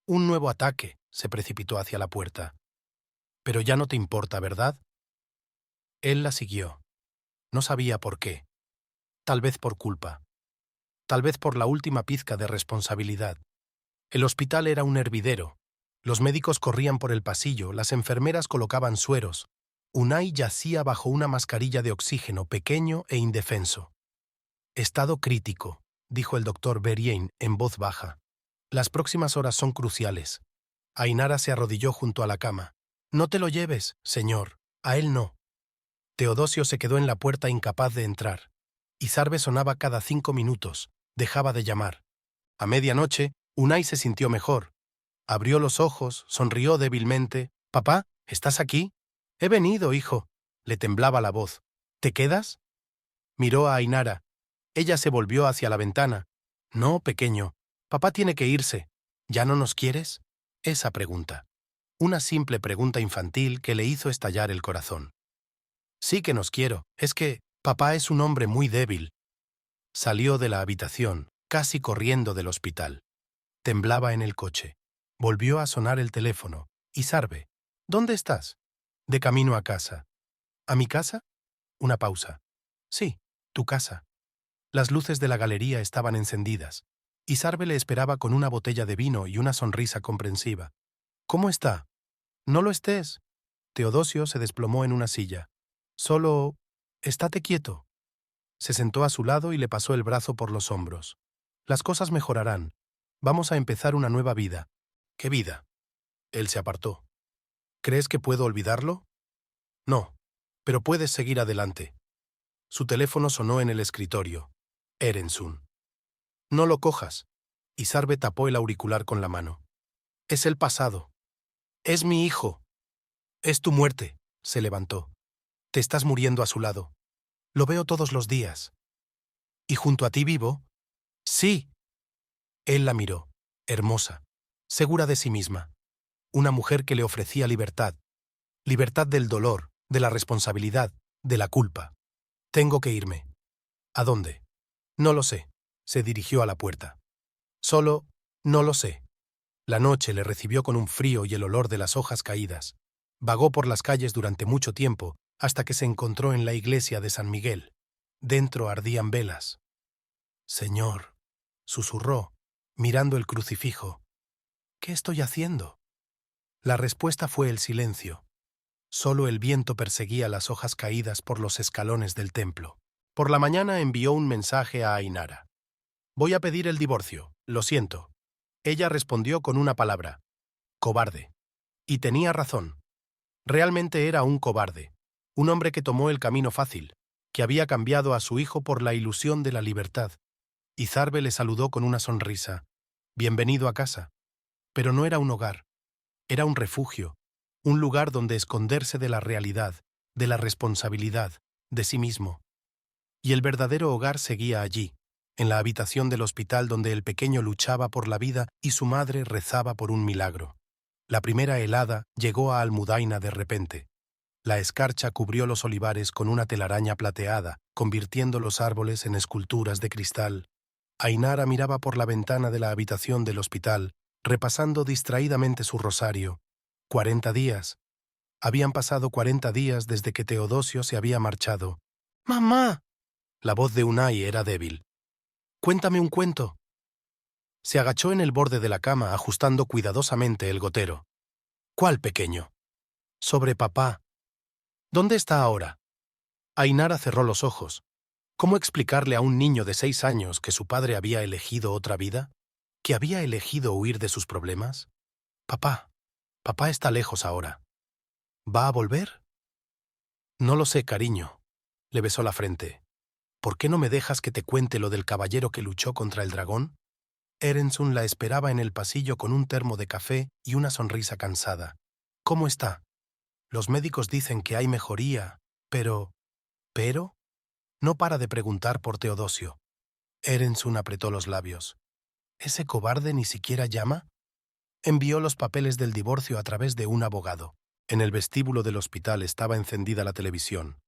A: Un nuevo ataque. Se precipitó hacia la puerta. Pero ya no te importa, ¿verdad? Él la siguió. No sabía por qué. Tal vez por culpa. Tal vez por la última pizca de responsabilidad. El hospital era un hervidero. Los médicos corrían por el pasillo, las enfermeras colocaban sueros. Unai yacía bajo una mascarilla de oxígeno pequeño e indefenso. Estado crítico, dijo el doctor Berrien en voz baja. Las próximas horas son cruciales. Ainara se arrodilló junto a la cama. No te lo lleves, señor. A él no. Teodosio se quedó en la puerta incapaz de entrar. Izarbe sonaba cada 5 minutos. Dejaba de llamar. A medianoche, Unai se sintió mejor. Abrió los ojos, sonrió débilmente. «Papá, ¿estás aquí?» «He venido, hijo». Le temblaba la voz. «¿Te quedas?» Miró a Ainara. Ella se volvió hacia la ventana. «No, pequeño. Papá tiene que irse. ¿Ya no nos quieres?» Esa pregunta. Una simple pregunta infantil que le hizo estallar el corazón. «Sí que nos quiero. Es que papá es un hombre muy débil». Salió de la habitación, casi corriendo del hospital. Temblaba en el coche. Volvió a sonar el teléfono. «Izarbe, ¿dónde estás?» «De camino a casa». «¿A mi casa?» Una pausa. «Sí, tu casa». Las luces de la galería estaban encendidas. Izarbe le esperaba con una botella de vino y una sonrisa comprensiva. «¿Cómo está?» «No lo estés». Teodosio se desplomó en una silla. «Solo... estate quieto». Se sentó a su lado y le pasó el brazo por los hombros. «Las cosas mejorarán. Vamos a empezar una nueva vida». «¿Qué vida?» Él se apartó. «¿Crees que puedo olvidarlo?» «No, pero puedes seguir adelante». Su teléfono sonó en el escritorio. Erensun. «No lo cojas». Izarbe tapó el auricular con la mano. «Es el pasado. Es mi hijo. Es tu muerte». Se levantó. «Te estás muriendo a su lado. Lo veo todos los días». «¿Y junto a ti vivo?» «Sí». Él la miró, hermosa, segura de sí misma. Una mujer que le ofrecía libertad. Libertad del dolor, de la responsabilidad, de la culpa. «Tengo que irme». «¿A dónde?» «No lo sé». Se dirigió a la puerta. «Solo, no lo sé». La noche le recibió con un frío y el olor de las hojas caídas. Vagó por las calles durante mucho tiempo hasta que se encontró en la iglesia de San Miguel. Dentro ardían velas. «Señor», susurró, mirando el crucifijo. «¿Qué estoy haciendo?» La respuesta fue el silencio. Solo el viento perseguía las hojas caídas por los escalones del templo. Por la mañana envió un mensaje a Ainara. «Voy a pedir el divorcio, lo siento». Ella respondió con una palabra: cobarde. Y tenía razón. Realmente era un cobarde. Un hombre que tomó el camino fácil, que había cambiado a su hijo por la ilusión de la libertad. Izarbe le saludó con una sonrisa. «Bienvenido a casa». Pero no era un hogar. Era un refugio, un lugar donde esconderse de la realidad, de la responsabilidad, de sí mismo. Y el verdadero hogar seguía allí, en la habitación del hospital donde el pequeño luchaba por la vida y su madre rezaba por un milagro. La primera helada llegó a Almudaina de repente. La escarcha cubrió los olivares con una telaraña plateada, convirtiendo los árboles en esculturas de cristal. Ainara miraba por la ventana de la habitación del hospital, repasando distraídamente su rosario. 40 días. Habían pasado 40 días desde que Teodosio se había marchado. «¡Mamá!». La voz de Unai era débil. «Cuéntame un cuento». Se agachó en el borde de la cama, ajustando cuidadosamente el gotero. «¿Cuál pequeño?» «Sobre papá». «¿Dónde está ahora?» Ainara cerró los ojos. ¿Cómo explicarle a un niño de 6 años que su padre había elegido otra vida? ¿Que había elegido huir de sus problemas? Papá, papá está lejos ahora. ¿Va a volver? No lo sé, cariño. Le besó la frente. ¿Por qué no me dejas que te cuente lo del caballero que luchó contra el dragón? Erensun la esperaba en el pasillo con un termo de café y una sonrisa cansada. ¿Cómo está? Los médicos dicen que hay mejoría, pero... ¿Pero? No para de preguntar por Teodosio. Erensun apretó los labios. ¿Ese cobarde ni siquiera llama? Envió los papeles del divorcio a través de un abogado. En el vestíbulo del hospital estaba encendida la televisión.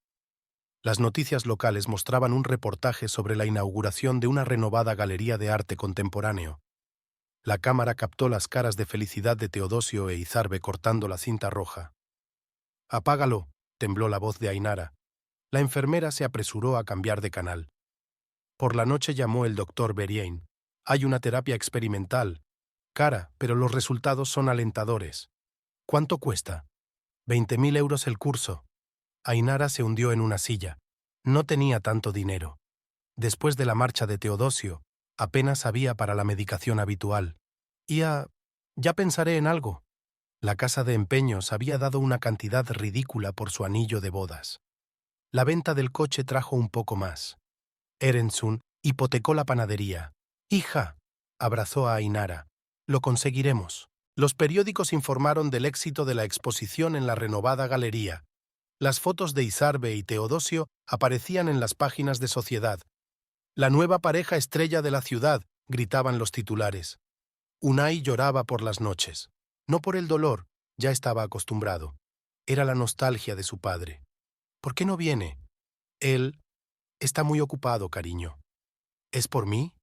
A: Las noticias locales mostraban un reportaje sobre la inauguración de una renovada galería de arte contemporáneo. La cámara captó las caras de felicidad de Teodosio e Izarbe cortando la cinta roja. «Apágalo», tembló la voz de Ainara. La enfermera se apresuró a cambiar de canal. Por la noche llamó el doctor Berrien. «Hay una terapia experimental. Cara, pero los resultados son alentadores». «¿Cuánto cuesta?» 20.000 euros el curso. Ainara se hundió en una silla. No tenía tanto dinero. Después de la marcha de Teodosio, apenas había para la medicación habitual. Ya pensaré en algo. La casa de empeños había dado una cantidad ridícula por su anillo de bodas. La venta del coche trajo un poco más. Erensun hipotecó la panadería. «Hija», abrazó a Ainara, «lo conseguiremos». Los periódicos informaron del éxito de la exposición en la renovada galería. Las fotos de Izarbe y Teodosio aparecían en las páginas de Sociedad. «La nueva pareja estrella de la ciudad», gritaban los titulares. Unai lloraba por las noches. No por el dolor, ya estaba acostumbrado. Era la nostalgia de su padre. «¿Por qué no viene?» «Él está muy ocupado, cariño». «¿Es por mí?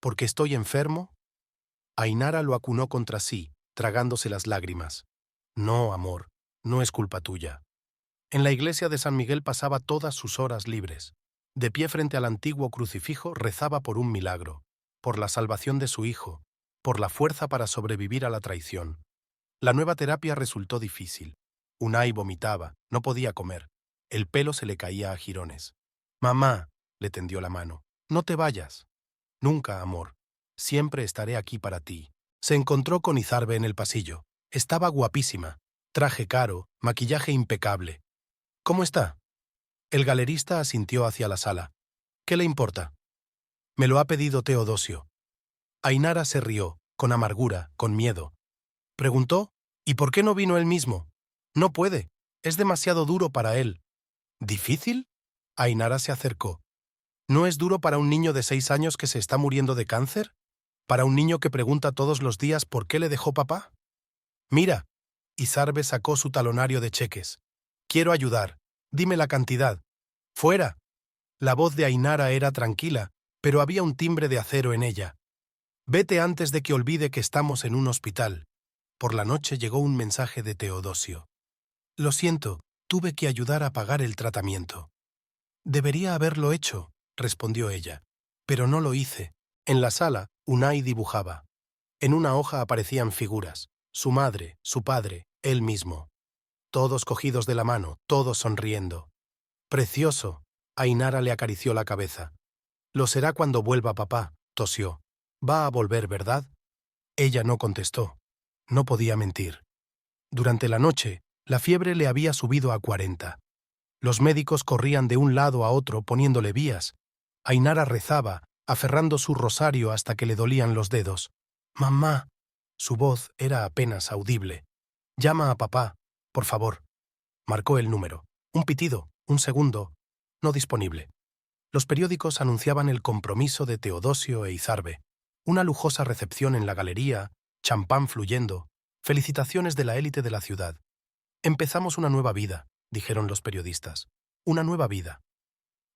A: ¿Porque estoy enfermo?» Ainara lo acunó contra sí, tragándose las lágrimas. «No, amor, no es culpa tuya». En la iglesia de San Miguel pasaba todas sus horas libres. De pie frente al antiguo crucifijo rezaba por un milagro, por la salvación de su hijo, por la fuerza para sobrevivir a la traición. La nueva terapia resultó difícil. Unai vomitaba, no podía comer. El pelo se le caía a jirones. «Mamá», le tendió la mano, «no te vayas». «Nunca, amor. Siempre estaré aquí para ti». Se encontró con Izarbe en el pasillo. Estaba guapísima. Traje caro, maquillaje impecable. «¿Cómo está?» El galerista asintió hacia la sala. «¿Qué le importa?» «Me lo ha pedido Teodosio». Ainara se rió, con amargura, con miedo. Preguntó, «¿Y por qué no vino él mismo?» «No puede. Es demasiado duro para él». «¿Difícil?» Ainara se acercó. ¿No es duro para un niño de 6 años que se está muriendo de cáncer? ¿Para un niño que pregunta todos los días por qué le dejó papá? «Mira». Izarbe sacó su talonario de cheques. «Quiero ayudar. Dime la cantidad». «Fuera». La voz de Ainara era tranquila, pero había un timbre de acero en ella. «Vete antes de que olvide que estamos en un hospital». Por la noche llegó un mensaje de Teodosio. «Lo siento, tuve que ayudar a pagar el tratamiento». «Debería haberlo hecho», respondió ella. «Pero no lo hice». En la sala, Unai dibujaba. En una hoja aparecían figuras. Su madre, su padre, él mismo. Todos cogidos de la mano, todos sonriendo. «Precioso». Ainara le acarició la cabeza. «Lo será cuando vuelva papá», tosió. «Va a volver, ¿verdad?» Ella no contestó. No podía mentir. Durante la noche, la fiebre le había subido a 40. Los médicos corrían de un lado a otro poniéndole vías. Ainara rezaba, aferrando su rosario hasta que le dolían los dedos. «Mamá». Su voz era apenas audible. «Llama a papá, por favor». Marcó el número. Un pitido, un segundo. No disponible. Los periódicos anunciaban el compromiso de Teodosio e Izarbe. Una lujosa recepción en la galería, champán fluyendo, felicitaciones de la élite de la ciudad. «Empezamos una nueva vida», dijeron los periodistas. «Una nueva vida».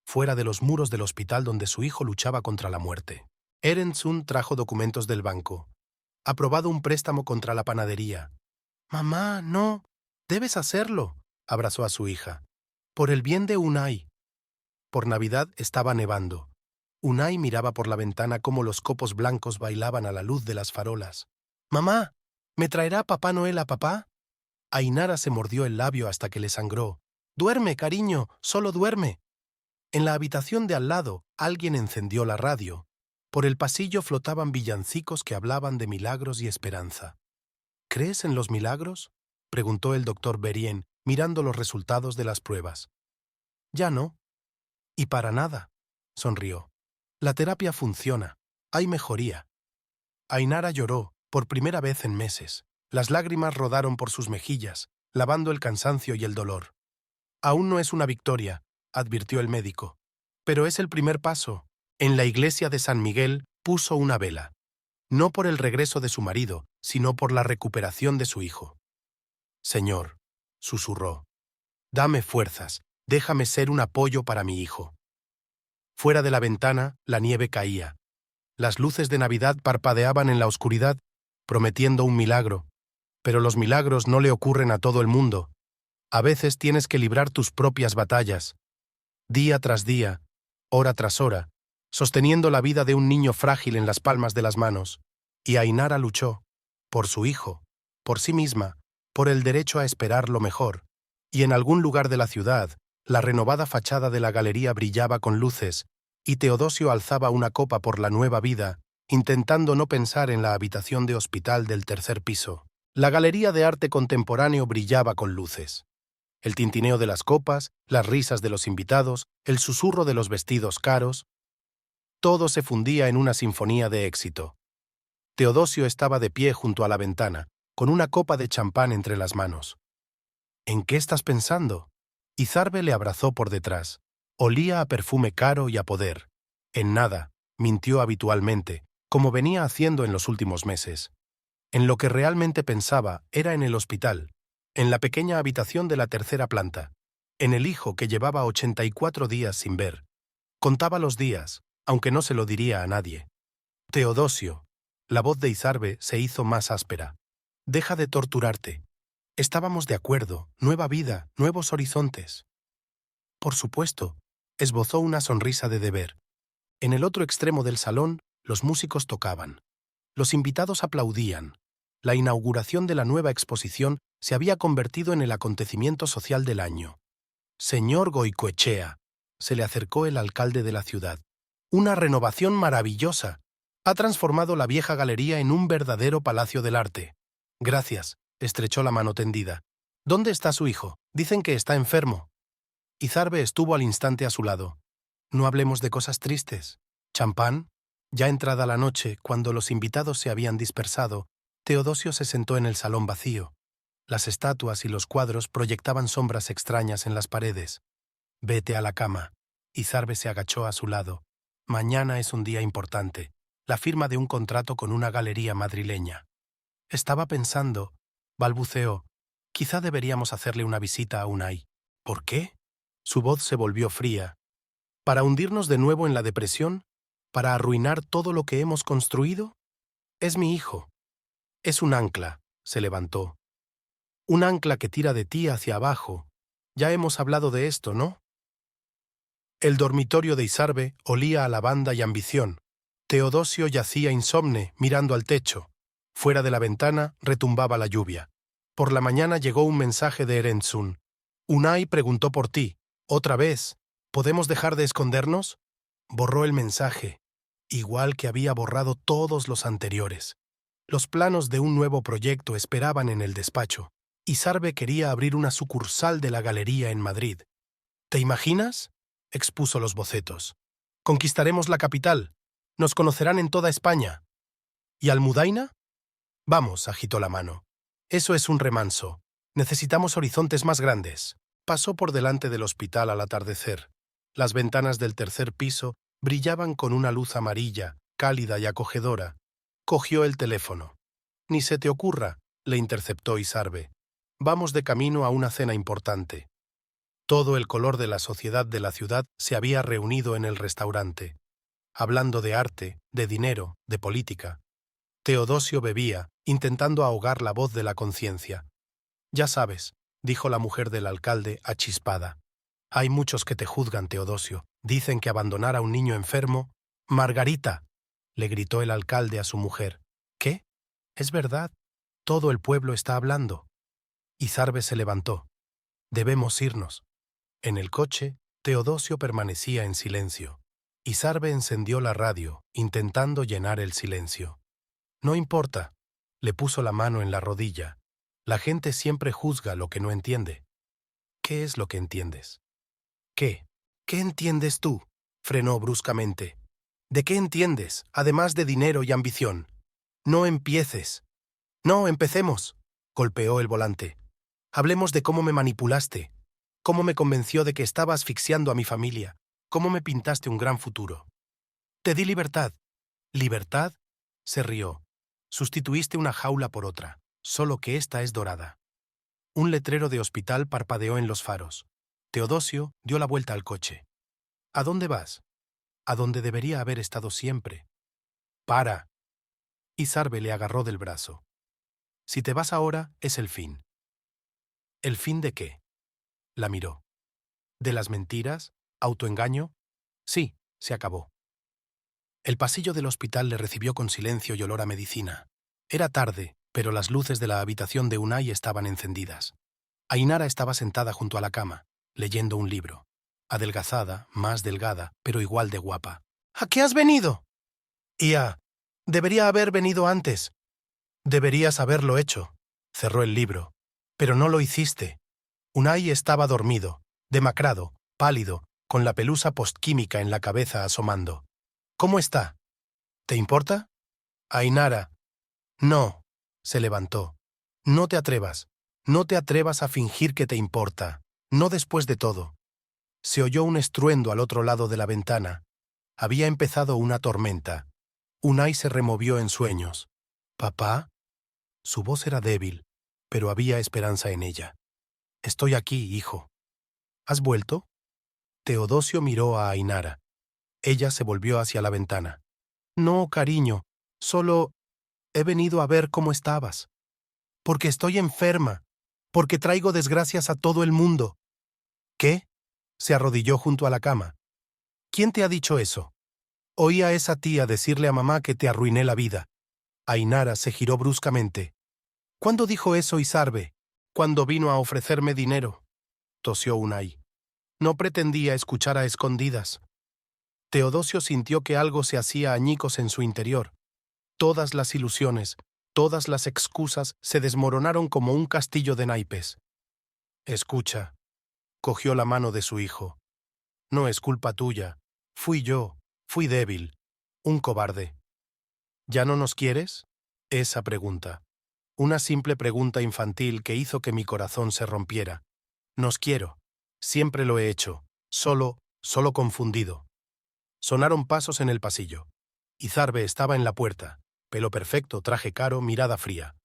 A: Fuera de los muros del hospital donde su hijo luchaba contra la muerte. Erensun trajo documentos del banco. «Aprobado un préstamo contra la panadería». «Mamá, no. Debes hacerlo», abrazó a su hija. «Por el bien de Unai». Por Navidad estaba nevando. Unai miraba por la ventana cómo los copos blancos bailaban a la luz de las farolas. «Mamá, ¿me traerá Papá Noel a papá?» Ainara se mordió el labio hasta que le sangró. «Duerme, cariño, solo duerme». En la habitación de al lado, alguien encendió la radio. Por el pasillo flotaban villancicos que hablaban de milagros y esperanza. ¿Crees en los milagros?, preguntó el doctor Berrien, mirando los resultados de las pruebas. Ya no. Y para nada, sonrió. La terapia funciona. Hay mejoría. Ainara lloró, por primera vez en meses. Las lágrimas rodaron por sus mejillas, lavando el cansancio y el dolor. Aún no es una victoria, advirtió el médico. Pero es el primer paso. En la iglesia de San Miguel puso una vela. No por el regreso de su marido, sino por la recuperación de su hijo. Señor, susurró, dame fuerzas, déjame ser un apoyo para mi hijo. Fuera de la ventana, la nieve caía. Las luces de Navidad parpadeaban en la oscuridad, prometiendo un milagro. Pero los milagros no le ocurren a todo el mundo. A veces tienes que librar tus propias batallas. Día tras día, hora tras hora, sosteniendo la vida de un niño frágil en las palmas de las manos. Y Ainara luchó, por su hijo, por sí misma, por el derecho a esperar lo mejor. Y en algún lugar de la ciudad, la renovada fachada de la galería brillaba con luces, y Teodosio alzaba una copa por la nueva vida, intentando no pensar en la habitación de hospital del tercer piso. La galería de arte contemporáneo brillaba con luces. El tintineo de las copas, las risas de los invitados, el susurro de los vestidos caros, todo se fundía en una sinfonía de éxito. Teodosio estaba de pie junto a la ventana, con una copa de champán entre las manos. ¿En qué estás pensando? Izarbe le abrazó por detrás. Olía a perfume caro y a poder. En nada, mintió habitualmente, como venía haciendo en los últimos meses. En lo que realmente pensaba era en el hospital, en la pequeña habitación de la tercera planta, en el hijo que llevaba 84 días sin ver. Contaba los días, aunque no se lo diría a nadie. Teodosio. La voz de Izarbe se hizo más áspera. Deja de torturarte. Estábamos de acuerdo, nueva vida, nuevos horizontes. Por supuesto, esbozó una sonrisa de deber. En el otro extremo del salón, los músicos tocaban. Los invitados aplaudían. La inauguración de la nueva exposición se había convertido en el acontecimiento social del año. Señor Goicoechea, se le acercó el alcalde de la ciudad. Una renovación maravillosa. Ha transformado la vieja galería en un verdadero palacio del arte. Gracias, estrechó la mano tendida. ¿Dónde está su hijo? Dicen que está enfermo. Izarbe estuvo al instante a su lado. No hablemos de cosas tristes. ¿Champán? Ya entrada la noche, cuando los invitados se habían dispersado, Teodosio se sentó en el salón vacío. Las estatuas y los cuadros proyectaban sombras extrañas en las paredes. Vete a la cama. Izarbe se agachó a su lado. Mañana es un día importante. La firma de un contrato con una galería madrileña. Estaba pensando, balbuceó, quizá deberíamos hacerle una visita a Unai. ¿Por qué? Su voz se volvió fría. ¿Para hundirnos de nuevo en la depresión? ¿Para arruinar todo lo que hemos construido? Es mi hijo. Es un ancla, se levantó. Un ancla que tira de ti hacia abajo. Ya hemos hablado de esto, ¿no? El dormitorio de Izarbe olía a lavanda y ambición. Teodosio yacía insomne, mirando al techo. Fuera de la ventana retumbaba la lluvia. Por la mañana llegó un mensaje de Erentzun. Unai preguntó por ti. Otra vez. ¿Podemos dejar de escondernos? Borró el mensaje, igual que había borrado todos los anteriores. Los planos de un nuevo proyecto esperaban en el despacho. Izarbe quería abrir una sucursal de la galería en Madrid. ¿Te imaginas? Expuso los bocetos. Conquistaremos la capital. Nos conocerán en toda España. ¿Y Almudaina? Vamos, agitó la mano. Eso es un remanso. Necesitamos horizontes más grandes. Pasó por delante del hospital al atardecer. Las ventanas del tercer piso brillaban con una luz amarilla, cálida y acogedora. Cogió el teléfono. Ni se te ocurra, le interceptó Izarbe. Vamos de camino a una cena importante. Todo el color de la sociedad de la ciudad se había reunido en el restaurante, hablando de arte, de dinero, de política. Teodosio bebía, intentando ahogar la voz de la conciencia. Ya sabes, dijo la mujer del alcalde, achispada. Hay muchos que te juzgan, Teodosio. Dicen que abandonar a un niño enfermo... ¡Margarita!, le gritó el alcalde a su mujer. ¿Qué? Es verdad. Todo el pueblo está hablando. Izarbe se levantó. Debemos irnos. En el coche, Teodosio permanecía en silencio. Isarbe encendió la radio, intentando llenar el silencio. No importa, le puso la mano en la rodilla. La gente siempre juzga lo que no entiende. ¿Qué es lo que entiendes? ¿Qué? ¿Qué entiendes tú? Frenó bruscamente. ¿De qué entiendes, además de dinero y ambición? No empieces. No, empecemos, golpeó el volante. Hablemos de cómo me manipulaste, cómo me convenció de que estaba asfixiando a mi familia, cómo me pintaste un gran futuro. Te di libertad. ¿Libertad? Se rió. Sustituiste una jaula por otra, solo que esta es dorada. Un letrero de hospital parpadeó en los faros. Teodosio dio la vuelta al coche. ¿A dónde vas? A donde debería haber estado siempre. ¡Para! Isarbe le agarró del brazo. Si te vas ahora, es el fin. ¿El fin de qué? La miró. ¿De las mentiras? ¿Autoengaño? Sí, se acabó. El pasillo del hospital le recibió con silencio y olor a medicina. Era tarde, pero las luces de la habitación de Unai estaban encendidas. Ainara estaba sentada junto a la cama, leyendo un libro. Adelgazada, más delgada, pero igual de guapa. ¿A qué has venido? Ia, debería haber venido antes. Deberías haberlo hecho. Cerró el libro. Pero no lo hiciste. Unai estaba dormido, demacrado, pálido, con la pelusa postquímica en la cabeza asomando. ¿Cómo está? ¿Te importa? Ainara. No. Se levantó. No te atrevas. No te atrevas a fingir que te importa. No después de todo. Se oyó un estruendo al otro lado de la ventana. Había empezado una tormenta. Unai se removió en sueños. ¿Papá? Su voz era débil, pero había esperanza en ella. Estoy aquí, hijo. ¿Has vuelto? Teodosio miró a Ainara. Ella se volvió hacia la ventana. No, cariño, solo he venido a ver cómo estabas. Porque estoy enferma, porque traigo desgracias a todo el mundo. ¿Qué? Se arrodilló junto a la cama. ¿Quién te ha dicho eso? Oí a esa tía decirle a mamá que te arruiné la vida. Ainara se giró bruscamente. ¿Cuándo dijo eso Isarbe? Cuando vino a ofrecerme dinero. Tosió Unai. No pretendía escuchar a escondidas. Teodosio sintió que algo se hacía añicos en su interior. Todas las ilusiones, todas las excusas se desmoronaron como un castillo de naipes. Escucha. Cogió la mano de su hijo. No es culpa tuya. Fui yo. Fui débil. Un cobarde. ¿Ya no nos quieres? Esa pregunta. Una simple pregunta infantil que hizo que mi corazón se rompiera. Nos quiero. Siempre lo he hecho. Solo confundido. Sonaron pasos en el pasillo. Isarbe estaba en la puerta. Pelo perfecto, traje caro, mirada fría.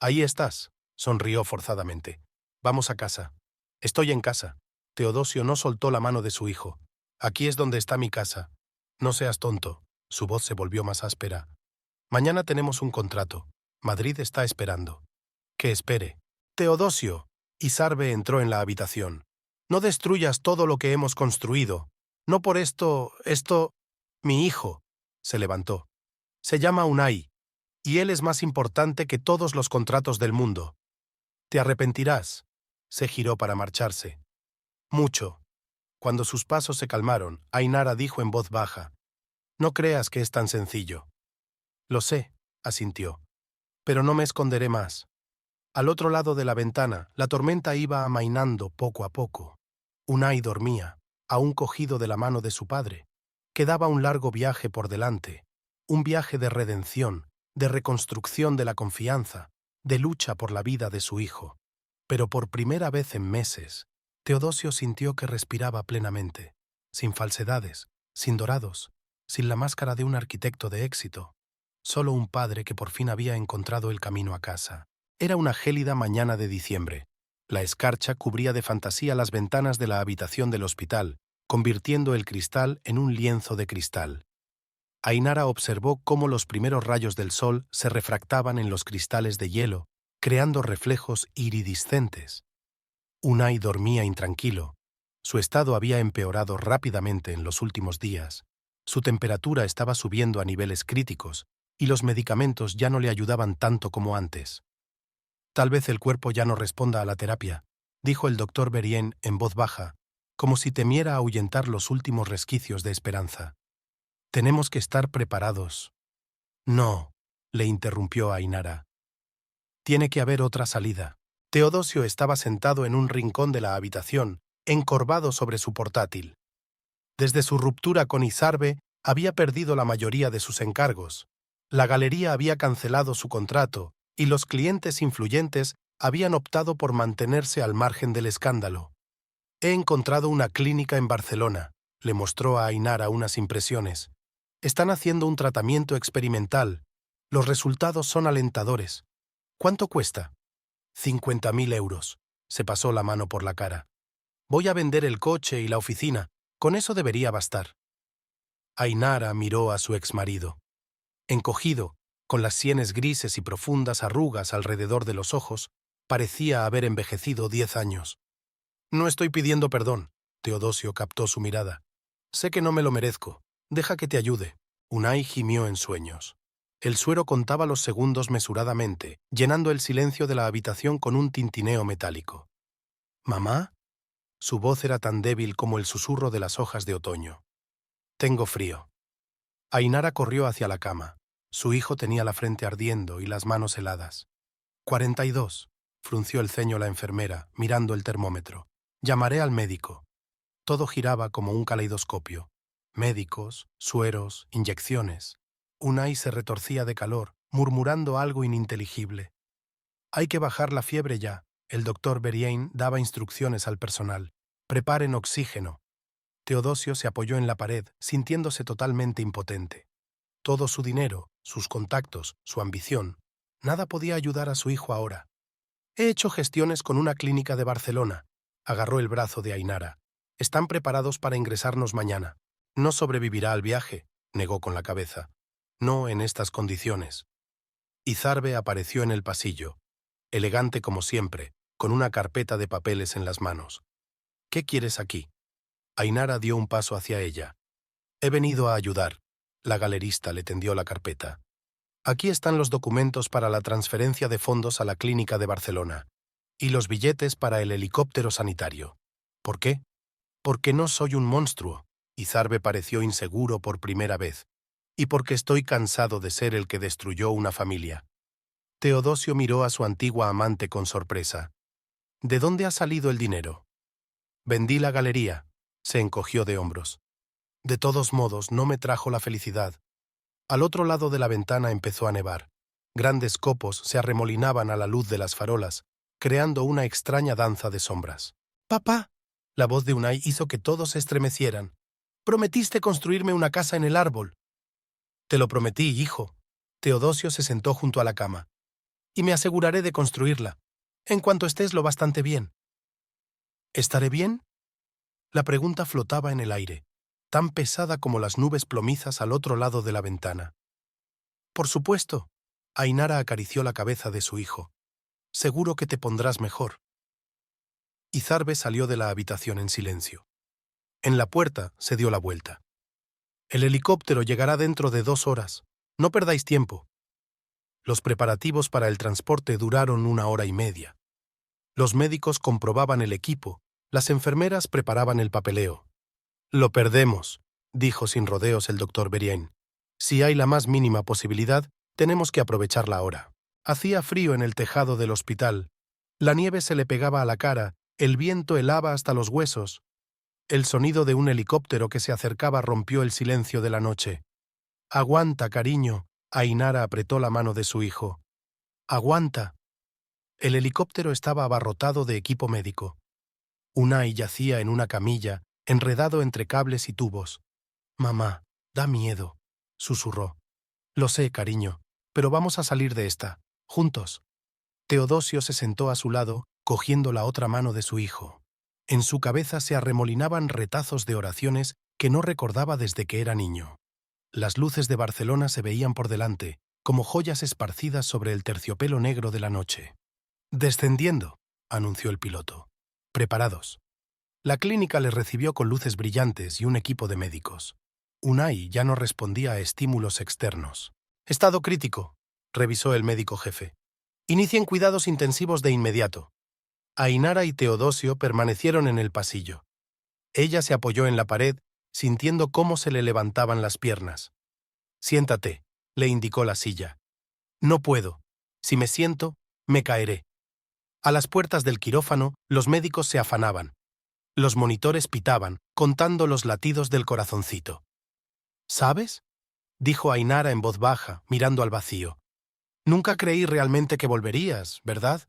A: Ahí estás, sonrió forzadamente. Vamos a casa. Estoy en casa. Teodosio no soltó la mano de su hijo. Aquí es donde está mi casa. No seas tonto. Su voz se volvió más áspera. Mañana tenemos un contrato. Madrid está esperando. Que espere. Teodosio. Isarbe entró en la habitación. No destruyas todo lo que hemos construido. No por esto... Mi hijo. Se levantó. Se llama Unai. Y él es más importante que todos los contratos del mundo. Te arrepentirás. Se giró para marcharse. Mucho. Cuando sus pasos se calmaron, Ainara dijo en voz baja. No creas que es tan sencillo. Lo sé, asintió. Pero no me esconderé más. Al otro lado de la ventana, la tormenta iba amainando poco a poco. Unai dormía, aún cogido de la mano de su padre. Quedaba un largo viaje por delante, un viaje de redención, de reconstrucción de la confianza, de lucha por la vida de su hijo. Pero por primera vez en meses, Teodosio sintió que respiraba plenamente, sin falsedades, sin dorados, sin la máscara de un arquitecto de éxito. Solo un padre que por fin había encontrado el camino a casa. Era una gélida mañana de diciembre. La escarcha cubría de fantasía las ventanas de la habitación del hospital, convirtiendo el cristal en un lienzo de cristal. Ainara observó cómo los primeros rayos del sol se refractaban en los cristales de hielo, creando reflejos iridiscentes. Unai dormía intranquilo. Su estado había empeorado rápidamente en los últimos días. Su temperatura estaba subiendo a niveles críticos, y los medicamentos ya no le ayudaban tanto como antes. Tal vez el cuerpo ya no responda a la terapia, dijo el doctor Berrien en voz baja, como si temiera ahuyentar los últimos resquicios de esperanza. Tenemos que estar preparados. No, le interrumpió Ainara. Tiene que haber otra salida. Teodosio estaba sentado en un rincón de la habitación, encorvado sobre su portátil. Desde su ruptura con Izarbe, había perdido la mayoría de sus encargos. La galería había cancelado su contrato y los clientes influyentes habían optado por mantenerse al margen del escándalo. He encontrado una clínica en Barcelona, le mostró a Ainara unas impresiones. Están haciendo un tratamiento experimental. Los resultados son alentadores. ¿Cuánto cuesta? 50.000 euros. Se pasó la mano por la cara. Voy a vender el coche y la oficina. Con eso debería bastar. Ainara miró a su exmarido. Encogido, con las sienes grises y profundas arrugas alrededor de los ojos, parecía haber envejecido 10 años. No estoy pidiendo perdón. Teodosio captó su mirada. Sé que no me lo merezco. Deja que te ayude. Unai gimió en sueños. El suero contaba los segundos mesuradamente, llenando el silencio de la habitación con un tintineo metálico. ¿Mamá? Su voz era tan débil como el susurro de las hojas de otoño. Tengo frío. Ainara corrió hacia la cama. Su hijo tenía la frente ardiendo y las manos heladas. 42, frunció el ceño la enfermera, mirando el termómetro. Llamaré al médico. Todo giraba como un caleidoscopio. Médicos, sueros, inyecciones. Unai se retorcía de calor, murmurando algo ininteligible. Hay que bajar la fiebre ya. El doctor Berrien daba instrucciones al personal. Preparen oxígeno. Teodosio se apoyó en la pared, sintiéndose totalmente impotente. Todo su dinero, sus contactos, su ambición, nada podía ayudar a su hijo ahora. He hecho gestiones con una clínica de Barcelona. Agarró el brazo de Ainara. Están preparados para ingresarnos mañana. No sobrevivirá al viaje, negó con la cabeza. No en estas condiciones. Izarbe apareció en el pasillo, elegante como siempre, con una carpeta de papeles en las manos. ¿Qué quieres aquí? Ainara dio un paso hacia ella. He venido a ayudar. La galerista le tendió la carpeta. Aquí están los documentos para la transferencia de fondos a la clínica de Barcelona y los billetes para el helicóptero sanitario. ¿Por qué? Porque no soy un monstruo. Izarbe pareció inseguro por primera vez. Y porque estoy cansado de ser el que destruyó una familia. Teodosio miró a su antigua amante con sorpresa. ¿De dónde ha salido el dinero? Vendí la galería. Se encogió de hombros. De todos modos, no me trajo la felicidad. Al otro lado de la ventana empezó a nevar. Grandes copos se arremolinaban a la luz de las farolas, creando una extraña danza de sombras. «¡Papá!». La voz de Unai hizo que todos se estremecieran. «Prometiste construirme una casa en el árbol». «Te lo prometí, hijo». Teodosio se sentó junto a la cama. «Y me aseguraré de construirla, en cuanto estés lo bastante bien». «¿Estaré bien?». La pregunta flotaba en el aire, tan pesada como las nubes plomizas al otro lado de la ventana. «Por supuesto». Ainara acarició la cabeza de su hijo. «Seguro que te pondrás mejor». Izarbe salió de la habitación en silencio. En la puerta se dio la vuelta. «El helicóptero llegará dentro de 2 horas. No perdáis tiempo». Los preparativos para el transporte duraron 1 hora y media. Los médicos comprobaban el equipo, las enfermeras preparaban el papeleo. «Lo perdemos», dijo sin rodeos el doctor Berrien. «Si hay la más mínima posibilidad, tenemos que aprovecharla ahora». Hacía frío en el tejado del hospital. La nieve se le pegaba a la cara, el viento helaba hasta los huesos. El sonido de un helicóptero que se acercaba rompió el silencio de la noche. «Aguanta, cariño». Ainara apretó la mano de su hijo. «Aguanta». El helicóptero estaba abarrotado de equipo médico. Unai yacía en una camilla, enredado entre cables y tubos. «Mamá, da miedo», susurró. «Lo sé, cariño, pero vamos a salir de esta, juntos». Teodosio se sentó a su lado, cogiendo la otra mano de su hijo. En su cabeza se arremolinaban retazos de oraciones que no recordaba desde que era niño. Las luces de Barcelona se veían por delante, como joyas esparcidas sobre el terciopelo negro de la noche. «Descendiendo», anunció el piloto. «Preparados». La clínica les recibió con luces brillantes y un equipo de médicos. Unai ya no respondía a estímulos externos. «Estado crítico», revisó el médico jefe. «Inicien cuidados intensivos de inmediato». Ainara y Teodosio permanecieron en el pasillo. Ella se apoyó en la pared, sintiendo cómo se le levantaban las piernas. «Siéntate», le indicó la silla. «No puedo. Si me siento, me caeré». A las puertas del quirófano, los médicos se afanaban. Los monitores pitaban, contando los latidos del corazoncito. «¿Sabes?», dijo Ainara en voz baja, mirando al vacío. «Nunca creí realmente que volverías, ¿verdad?»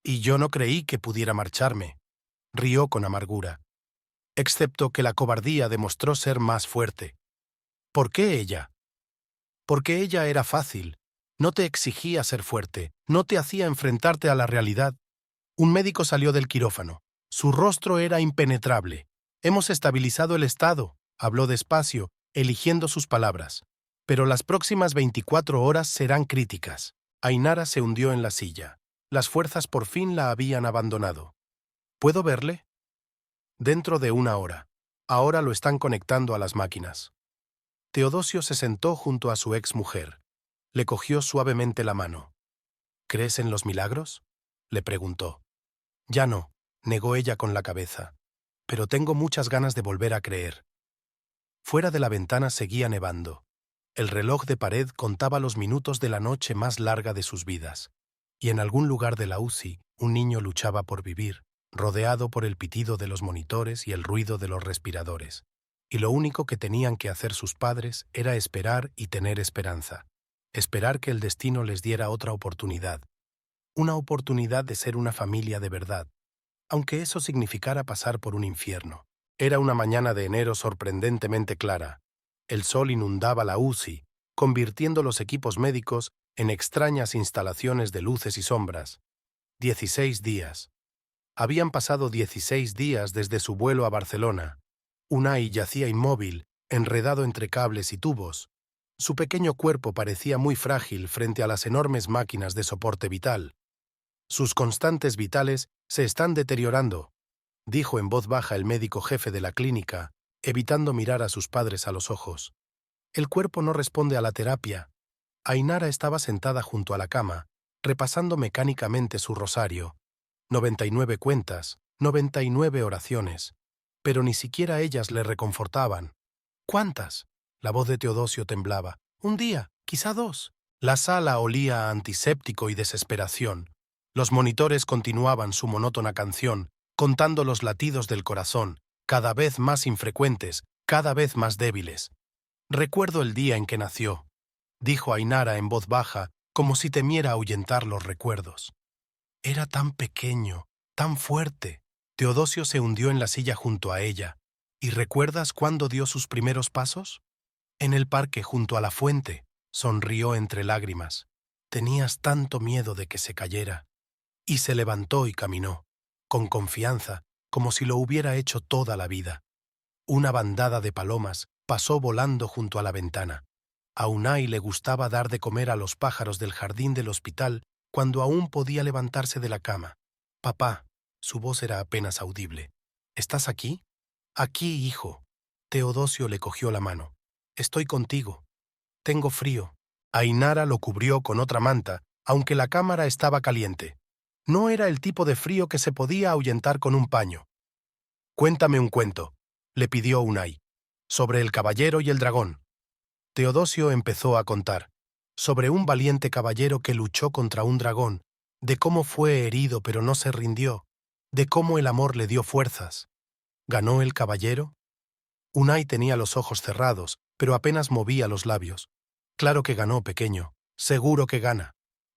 A: «Y yo no creí que pudiera marcharme», rió con amargura. «Excepto que la cobardía demostró ser más fuerte». «¿Por qué ella?» «Porque ella era fácil. No te exigía ser fuerte, no te hacía enfrentarte a la realidad». Un médico salió del quirófano. Su rostro era impenetrable. «Hemos estabilizado el estado», habló despacio, eligiendo sus palabras. «Pero las próximas 24 horas serán críticas». Ainara se hundió en la silla. Las fuerzas por fin la habían abandonado. «¿Puedo verle?» «Dentro de 1 hora. Ahora lo están conectando a las máquinas». Teodosio se sentó junto a su exmujer. Le cogió suavemente la mano. «¿Crees en los milagros?», le preguntó. «Ya no», negó ella con la cabeza. «Pero tengo muchas ganas de volver a creer». Fuera de la ventana seguía nevando. El reloj de pared contaba los minutos de la noche más larga de sus vidas. Y en algún lugar de la UCI, un niño luchaba por vivir, rodeado por el pitido de los monitores y el ruido de los respiradores. Y lo único que tenían que hacer sus padres era esperar y tener esperanza. Esperar que el destino les diera otra oportunidad. Una oportunidad de ser una familia de verdad, aunque eso significara pasar por un infierno. Era una mañana de enero sorprendentemente clara. El sol inundaba la UCI, convirtiendo los equipos médicos en extrañas instalaciones de luces y sombras. 16 días. Habían pasado 16 días desde su vuelo a Barcelona. Unai yacía inmóvil, enredado entre cables y tubos. Su pequeño cuerpo parecía muy frágil frente a las enormes máquinas de soporte vital. «Sus constantes vitales se están deteriorando», dijo en voz baja el médico jefe de la clínica, evitando mirar a sus padres a los ojos. «El cuerpo no responde a la terapia». Ainara estaba sentada junto a la cama, repasando mecánicamente su rosario. 99 cuentas, 99 oraciones. Pero ni siquiera ellas le reconfortaban. «¿Cuántas?». La voz de Teodosio temblaba. «1 día, quizá 2». La sala olía a antiséptico y desesperación. Los monitores continuaban su monótona canción, contando los latidos del corazón, cada vez más infrecuentes, cada vez más débiles. «Recuerdo el día en que nació», dijo Ainara en voz baja, como si temiera ahuyentar los recuerdos. «Era tan pequeño, tan fuerte». Teodosio se hundió en la silla junto a ella. «¿Y recuerdas cuándo dio sus primeros pasos?». «En el parque junto a la fuente», sonrió entre lágrimas. «Tenías tanto miedo de que se cayera». Y se levantó y caminó, con confianza, como si lo hubiera hecho toda la vida. Una bandada de palomas pasó volando junto a la ventana. A Unai le gustaba dar de comer a los pájaros del jardín del hospital cuando aún podía levantarse de la cama. «Papá», su voz era apenas audible. «¿Estás aquí?». «Aquí, hijo». Teodosio le cogió la mano. «Estoy contigo. Tengo frío». Ainara lo cubrió con otra manta, aunque la cámara estaba caliente. No era el tipo de frío que se podía ahuyentar con un paño. «Cuéntame un cuento», le pidió Unai, «sobre el caballero y el dragón». Teodosio empezó a contar, sobre un valiente caballero que luchó contra un dragón, de cómo fue herido pero no se rindió, de cómo el amor le dio fuerzas. ¿Ganó el caballero? Unai tenía los ojos cerrados, pero apenas movía los labios. «Claro que ganó, pequeño. Seguro que gana».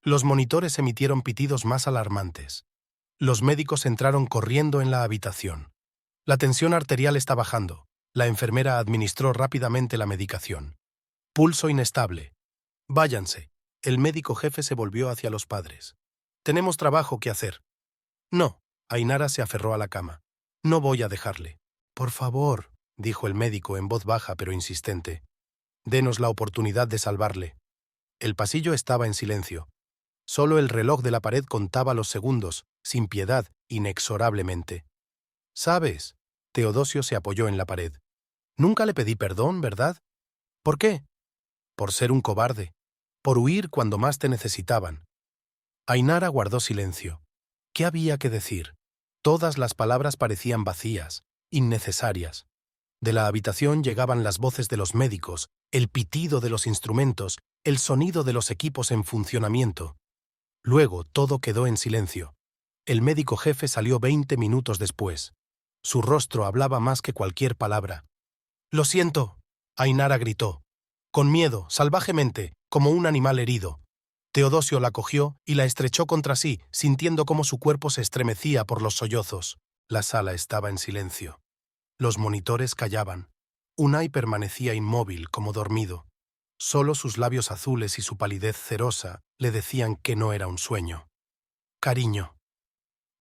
A: Los monitores emitieron pitidos más alarmantes. Los médicos entraron corriendo en la habitación. La tensión arterial está bajando. La enfermera administró rápidamente la medicación. «Pulso inestable». «Váyanse». El médico jefe se volvió hacia los padres. «Tenemos trabajo que hacer». «No». Ainara se aferró a la cama. «No voy a dejarle». «Por favor», dijo el médico en voz baja pero insistente. «Denos la oportunidad de salvarle». El pasillo estaba en silencio. Solo el reloj de la pared contaba los segundos, sin piedad, inexorablemente. «¿Sabes?». Teodosio se apoyó en la pared. «Nunca le pedí perdón, ¿verdad?». «¿Por qué?». «Por ser un cobarde. Por huir cuando más te necesitaban». Ainara guardó silencio. ¿Qué había que decir? Todas las palabras parecían vacías, innecesarias. De la habitación llegaban las voces de los médicos, el pitido de los instrumentos, el sonido de los equipos en funcionamiento. Luego todo quedó en silencio. El médico jefe salió 20 minutos después. Su rostro hablaba más que cualquier palabra. «Lo siento», Ainara gritó, con miedo, salvajemente, como un animal herido. Teodosio la cogió y la estrechó contra sí, sintiendo cómo su cuerpo se estremecía por los sollozos. La sala estaba en silencio. Los monitores callaban. Unai permanecía inmóvil, como dormido. Solo sus labios azules y su palidez cerosa le decían que no era un sueño. «Cariño».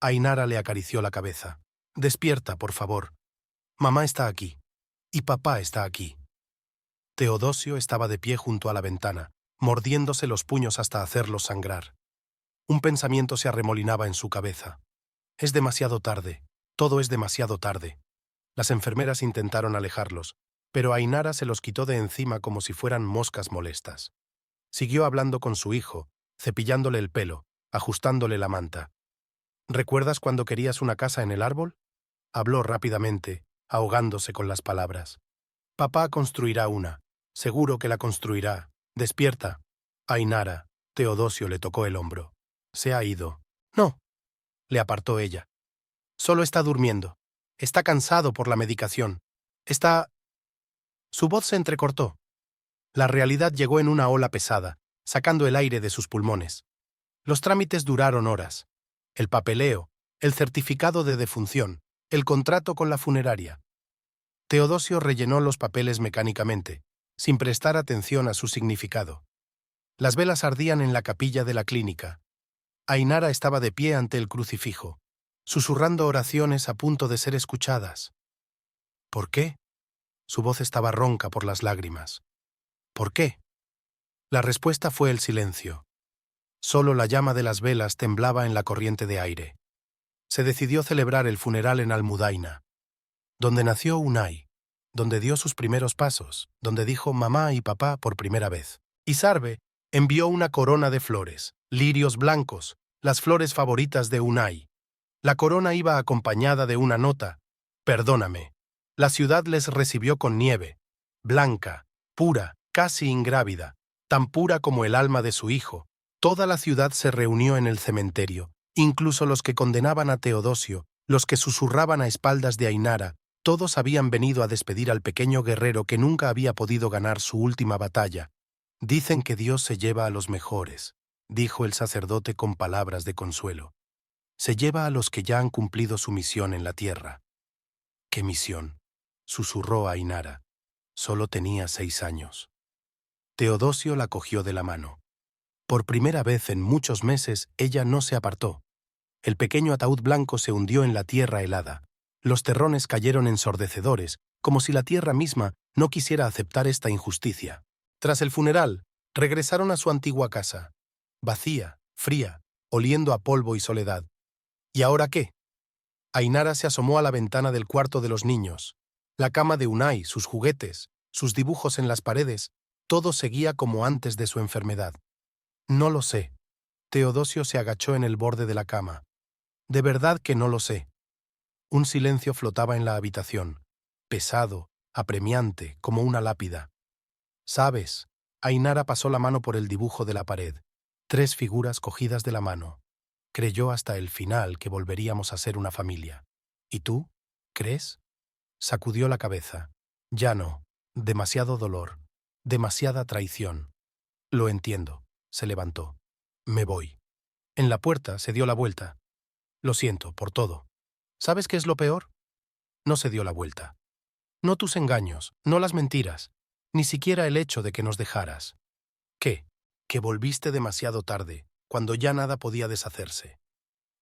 A: Ainara le acarició la cabeza. «Despierta, por favor. Mamá está aquí. Y papá está aquí». Teodosio estaba de pie junto a la ventana, mordiéndose los puños hasta hacerlos sangrar. Un pensamiento se arremolinaba en su cabeza. Es demasiado tarde. Todo es demasiado tarde. Las enfermeras intentaron alejarlos, pero Ainara se los quitó de encima como si fueran moscas molestas. Siguió hablando con su hijo, cepillándole el pelo, ajustándole la manta. «¿Recuerdas cuando querías una casa en el árbol?», habló rápidamente, ahogándose con las palabras. «Papá construirá una. Seguro que la construirá. Despierta». Ainara, Teodosio le tocó el hombro. «Se ha ido». «No», le apartó ella. «Solo está durmiendo. Está cansado por la medicación. Está...». Su voz se entrecortó. La realidad llegó en una ola pesada, sacando el aire de sus pulmones. Los trámites duraron horas. El papeleo, el certificado de defunción, el contrato con la funeraria. Teodosio rellenó los papeles mecánicamente, sin prestar atención a su significado. Las velas ardían en la capilla de la clínica. Ainara estaba de pie ante el crucifijo, susurrando oraciones a punto de ser escuchadas. «¿Por qué?». Su voz estaba ronca por las lágrimas. «¿Por qué?». La respuesta fue el silencio. Solo la llama de las velas temblaba en la corriente de aire. Se decidió celebrar el funeral en Almudaina, donde nació Unai, donde dio sus primeros pasos, donde dijo mamá y papá por primera vez. Y Sarve envió una corona de flores, lirios blancos, las flores favoritas de Unai. La corona iba acompañada de una nota: «Perdóname». La ciudad les recibió con nieve, blanca, pura, casi ingrávida, tan pura como el alma de su hijo. Toda la ciudad se reunió en el cementerio, incluso los que condenaban a Teodosio, los que susurraban a espaldas de Ainara. Todos habían venido a despedir al pequeño guerrero que nunca había podido ganar su última batalla. «Dicen que Dios se lleva a los mejores», dijo el sacerdote con palabras de consuelo. «Se lleva a los que ya han cumplido su misión en la tierra». «¿Qué misión?», susurró Ainara. Solo tenía 6 años. Teodosio la cogió de la mano. Por primera vez en muchos meses ella no se apartó. El pequeño ataúd blanco se hundió en la tierra helada. Los terrones cayeron ensordecedores, como si la tierra misma no quisiera aceptar esta injusticia. Tras el funeral, regresaron a su antigua casa, vacía, fría, oliendo a polvo y soledad. ¿Y ahora qué? Ainara se asomó a la ventana del cuarto de los niños. La cama de Unai, sus juguetes, sus dibujos en las paredes, todo seguía como antes de su enfermedad. «No lo sé». Teodosio se agachó en el borde de la cama. «De verdad que no lo sé». Un silencio flotaba en la habitación, pesado, apremiante, como una lápida. «¿Sabes?». Ainara pasó la mano por el dibujo de la pared. 3 figuras cogidas de la mano. Creyó hasta el final que volveríamos a ser una familia. ¿Y tú? ¿Crees? Sacudió la cabeza. Ya no. Demasiado dolor. Demasiada traición. Lo entiendo. Se levantó. Me voy. En la puerta se dio la vuelta. Lo siento por todo. ¿Sabes qué es lo peor? No se dio la vuelta. No tus engaños, no las mentiras, ni siquiera el hecho de que nos dejaras. ¿Qué? Que volviste demasiado tarde, cuando ya nada podía deshacerse.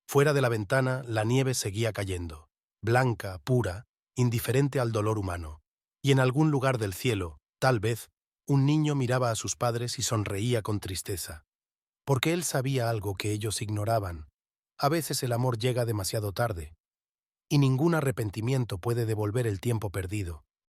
A: Fuera de la ventana, la nieve seguía cayendo, blanca, pura, indiferente al dolor humano. Y en algún lugar del cielo, tal vez, un niño miraba a sus padres y sonreía con tristeza. Porque él sabía algo que ellos ignoraban. A veces el amor llega demasiado tarde. Y ningún arrepentimiento puede devolver el tiempo perdido.